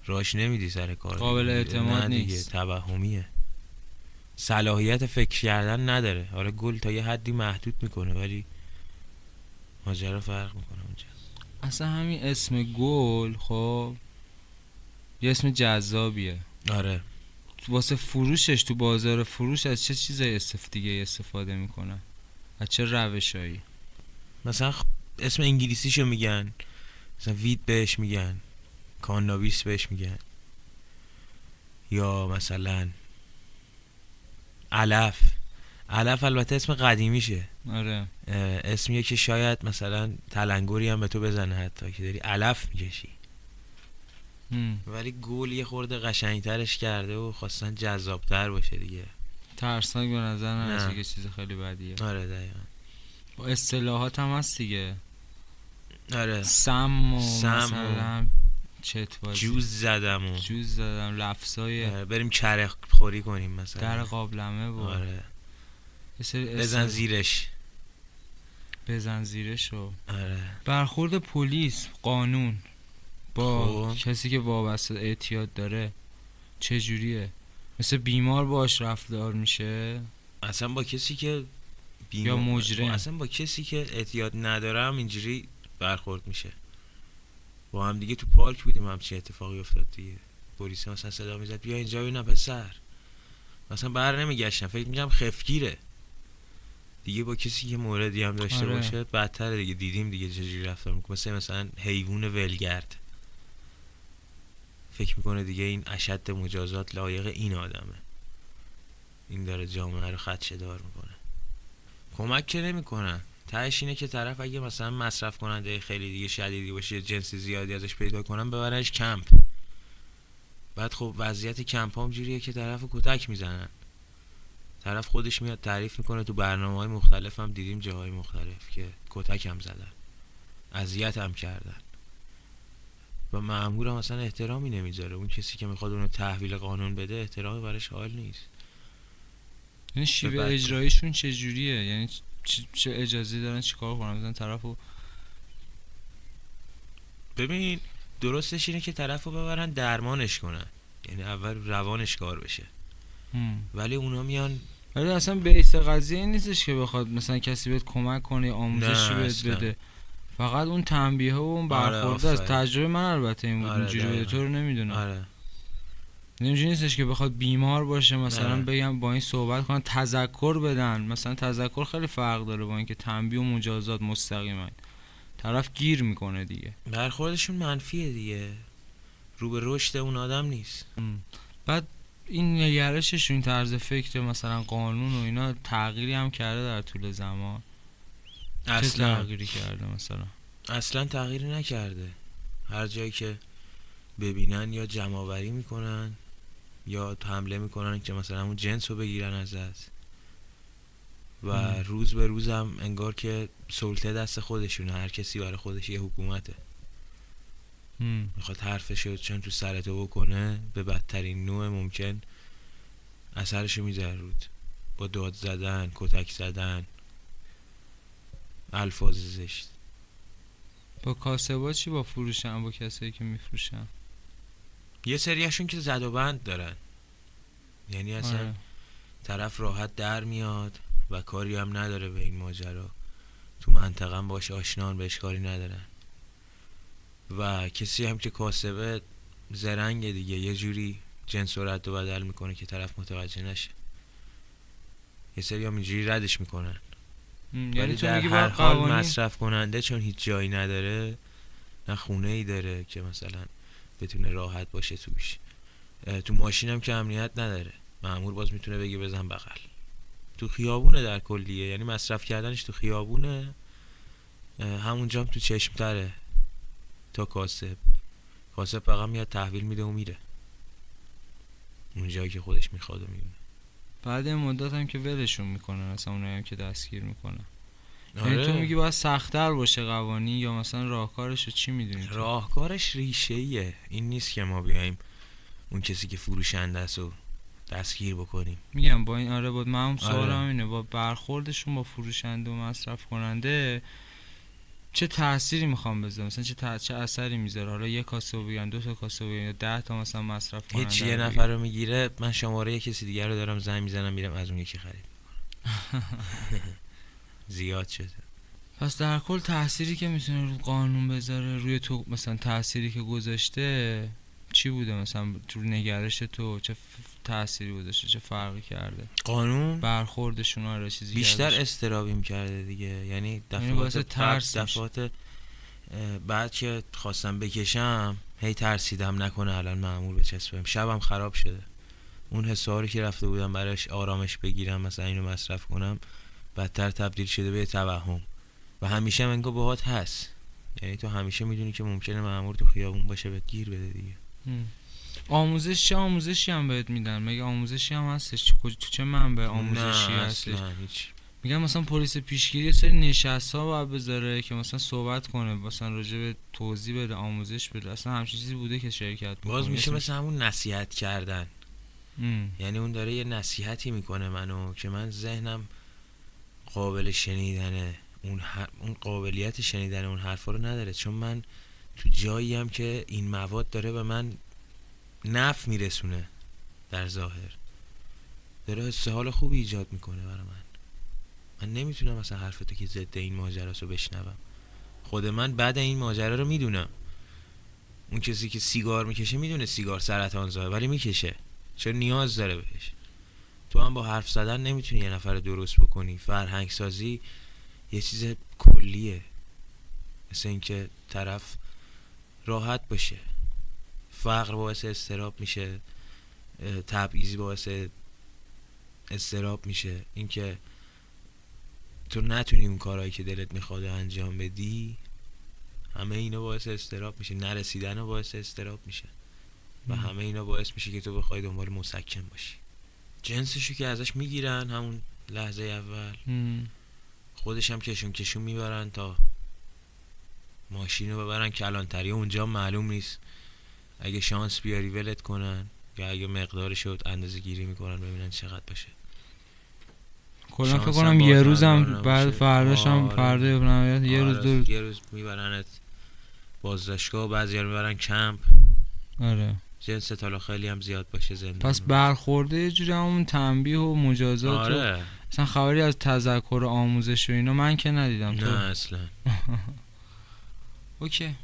راش نمیدی سر کار، قابل اعتماد نه دیگه، نیست. توهمیه، صلاحیت فکر کردن نداره. آره گل تا یه حدی محدود میکنه ولی ماجرا فرق میکنه اونجا. اصلا همین اسم گل خب یه اسم جذابیه. آره واسه فروشش تو بازار فروش از چه چیزای دیگه استفاده میکنن؟ از چه روشایی؟ مثلا اسم انگلیسیشو میگن، مثلا وید بهش میگن، کانابیس بهش میگن، یا مثلا علف. علف البته اسم قدیمیشه. آره اسمیه که شاید مثلا تلنگری هم به تو بزنه حتی که داری علف میکشی. ولی گل یه خورده قشنگترش کرده و خواستن جذابتر باشه دیگه. ترسناک به نظر نرسه که چیز خیلی بدیه. آره دقیقا. با اصطلاحات هم هست دیگه. آره سم و مثلا چت بازی، جوز زدم لفظای بریم چرخ خوری کنیم مثلا، در قابلمه و آره بزن زیرش و آره. برخورد پلیس قانون با خوب. کسی که وابسته اعتیاد داره چجوریه؟ مثل بیمار باش رفتار میشه اصلا با کسی که یا مجرم؟ اصلا با کسی که اعتیاد نداره هم اینجوری برخورد میشه. با هم دیگه تو پارک بودیم همچین اتفاقی افتاد دیگه. پلیس مثلا صدا میزد بیا اینجا ببینم پسر، مثلا بر نمیگشتم، فکر میگم خفگیره دیگه. با کسی که موردی هم داشته باشه بدتره دیگه. دیدیم دیگه چجوری رفتار میکنه، مثلا حیوان ولگرد، فکر میکنه دیگه این اشد مجازات لایق این آدمه، این داره جامعه رو خدشه دار میکنه. کمک که نمیکنن. تهش اینه که طرف اگه مثلا مصرف کننده خیلی دیگه شدیدی باشه، جنس زیادی ازش پیدا کنن، ببرنش کمپ. بعد خب وضعیت کمپ هم جوریه که طرف کتک میزنن. طرف خودش میاد تعریف میکنه تو برنامه‌های مختلف هم دیدیم جاهای مختلف که کتک هم زدن، اذیت هم کردن و مأمور هم اصلا احترامی نمیذاره. اون کسی که میخواد اونو تحویل قانون بده احترامی براش حال نیست. این شیوه اجرایشون چجوریه؟ یعنی چه اجازه دارن چیکار کنن؟ مثلا طرفو ببین درستش اینه که طرفو ببرن درمانش کنن، یعنی اول روانش کار بشه. ولی اونا میان، ولی اصلا بیس قضیه این نیستش که بخواد مثلا کسی بهت کمک کنه، آموزشی بهت بده، فقط اون تنبیه و اون برخورده. از تجربه من البته این بود، اینجوری بده تو رو نمیدونم. آره اینجوری نیستش که بخواد بیمار باشه مثلا بگم با این صحبت کنن، تذکر بدن. مثلا تذکر خیلی فرق داره با اینکه تنبیه و مجازات مستقیما. طرف گیر میکنه دیگه، برخوردشون منفیه دیگه، رو به رشد اون آدم نیست. بعد این نگرشش، این طرز فکر مثلا قانون و اینا تغییری هم کرده در طول زمان؟ اصلا چه تغییری کرده مثلا؟ اصلا تغییری نکرده. هر جایی که ببینن یا جمع‌آوری میکنن یا حمله میکنن که مثلا اون جنس رو بگیرن ازت و روز به روز هم انگار که سلطه دست خودشونه. هر کسی برای خودش یه حکومته، میخواد حرفشو چون تو سرتو بکنه به بدترین نوع ممکن اثرشو میذاره رود، با داد زدن، کتک زدن، الفاظ زشت. با کاسبا چی؟ با فروشن؟ با کسایی که میفروشن؟ یه سریاشون که زد و بند دارن، یعنی اصلا آره. طرف راحت در میاد و کاری هم نداره به این ماجرا، تو منطقه هم باش آشنان، بهش کاری ندارن. و کسی هم که کاسبه زرنگ دیگه، یه جوری جنس و رد و بدل میکنه که طرف متوجه نشه. یه سری هم اینجوری ردش میکنن. یعنی ولی تو در میگی هر باید حال قوانین مصرف کننده چون هیچ جایی نداره، نه خونه ای داره که مثلا بتونه راحت باشه توش، تو ماشینم که امنیت نداره، مأمور باز میتونه بگه بزن بغل. تو خیابونه در کلیه، یعنی مصرف کردنش تو خیابونه، همونجا هم تو چشم تره تا کاسب. کاسب فقط میاد تحویل میده و میره اون جایی که خودش میخواد و میدونه. بعد این مدت هم که ولشون میکنن اصلا اونایی هم که دستگیر میکنن. یعنی آره. تو میگی باید سخت‌تر باشه قوانین، یا مثلا راهکارشو چی میدونی؟ راهکارش ریشه‌ایه، این نیست که ما بیایم اون کسی که فروشنده است و دستگیر بکنیم. میگم با این آره، با من هم سوالم آره. اینه، با برخوردشون با فروشنده و مصرف کننده چه تأثیری میخوام بذاره، مثلا چه اثری میذاره؟ حالا یک کاسه رو بگیرن، 2 تا کاسه رو بگیرن، یا 10 تا مثلا مصرف کننده هیچ، یه نفر رو میگیره، من شماره کسی دیگر رو دارم، زنگ میزنم میرم از اون یکی خرید. زیاد شده. پس در کل تأثیری که میتونه رو قانون بذاره روی تو، مثلا تأثیری که گذاشته چی بوده؟ مثلا تو نگرش تو چه تأثیری گذاشته، چه فرقی کرده؟ قانون برخوردشون آره چیزی بیشتر کردش؟ استرابیم کرده دیگه، یعنی باعث دفعات ترس میشه. دفعات بعد که خواستم بکشم هی ترسیدم نکنه الان مأمور بچسبم، شبم خراب شده. اون حساری که رفته بودم براش آرامش بگیرم مثلا اینو مصرف کنم، بدتر تبدیل شده به توهم. و همیشه منگو باهات هست، یعنی تو همیشه میدونی که ممکنه مأمور تو خیابون باشه بهت گیر بده دیگه. آموزش چه آموزشی هم بهت میدن؟ مگه آموزشی هم هستش؟ تو چه منبع آموزشی نه هستش؟ اصلا هیچ. میگم مثلا پلیس پیشگیری یه سری نشست‌ها باید بذاره که مثلا صحبت کنه، مثلا راجع به توضیح بده، آموزش بده، اصلا همچین چیزی بوده که شرکت بکنه؟ باز میشه مثل همون نصیحت کردن. ام. یعنی اون داره یه نصیحتی میکنه منو که من ذهنم قابل شنیدنه، اون قابلیت شنیدن اون حرفا رو نداره، چون من تو جایی هم که این مواد داره به من نفع میرسونه، در ظاهر داره حس حال خوبی ایجاد میکنه برای من نمیتونم مثلا حرفتو که ضد این ماجراست رو بشنوم. خود من بعد این ماجرا رو میدونم. اون کسی که سیگار میکشه میدونه سیگار سرطان زاه، ولی میکشه چون نیاز داره بهش. تو هم با حرف زدن نمیتونی یه نفر رو درست بکنی. فرهنگ سازی یه چیز کلیه، مثل اینکه طرف راحت باشه. فقر باعث استراب میشه، تبعیض باعث استراب میشه، اینکه تو نتونی اون کارهایی که دلت میخواد انجام بدی، همه اینا باعث استراب میشه. نرسیدن باعث استراب میشه و همه اینا باعث میشه که تو بخوای دنبال مسکن باشی. جنسشو که ازش میگیرن همون لحظه اول، خودش هم کشون میبرن تا ماشینو ببرن کلانتری، اونجا معلوم نیست، اگه شانس بیاری ولت کنن، یا اگه مقدارشو اندازه گیری میکنن ببینن چقدر باشه. کلا فکر شانس کنم هم یه باز روزم همراه بعد نباشه. فرداش هم آره. فردا یه روز دو روز. یه روز میبرنت بازداشتگاه، بعضیا رو میبرن کمپ. آره. جنس تالا خیلی هم زیاد باشه زندان. پس برخورده یه جوری همون تنبیه و مجازات آره. مثلا خبری از تذکر و آموزش و اینا من که ندیدم. نه اصلا. اوکی.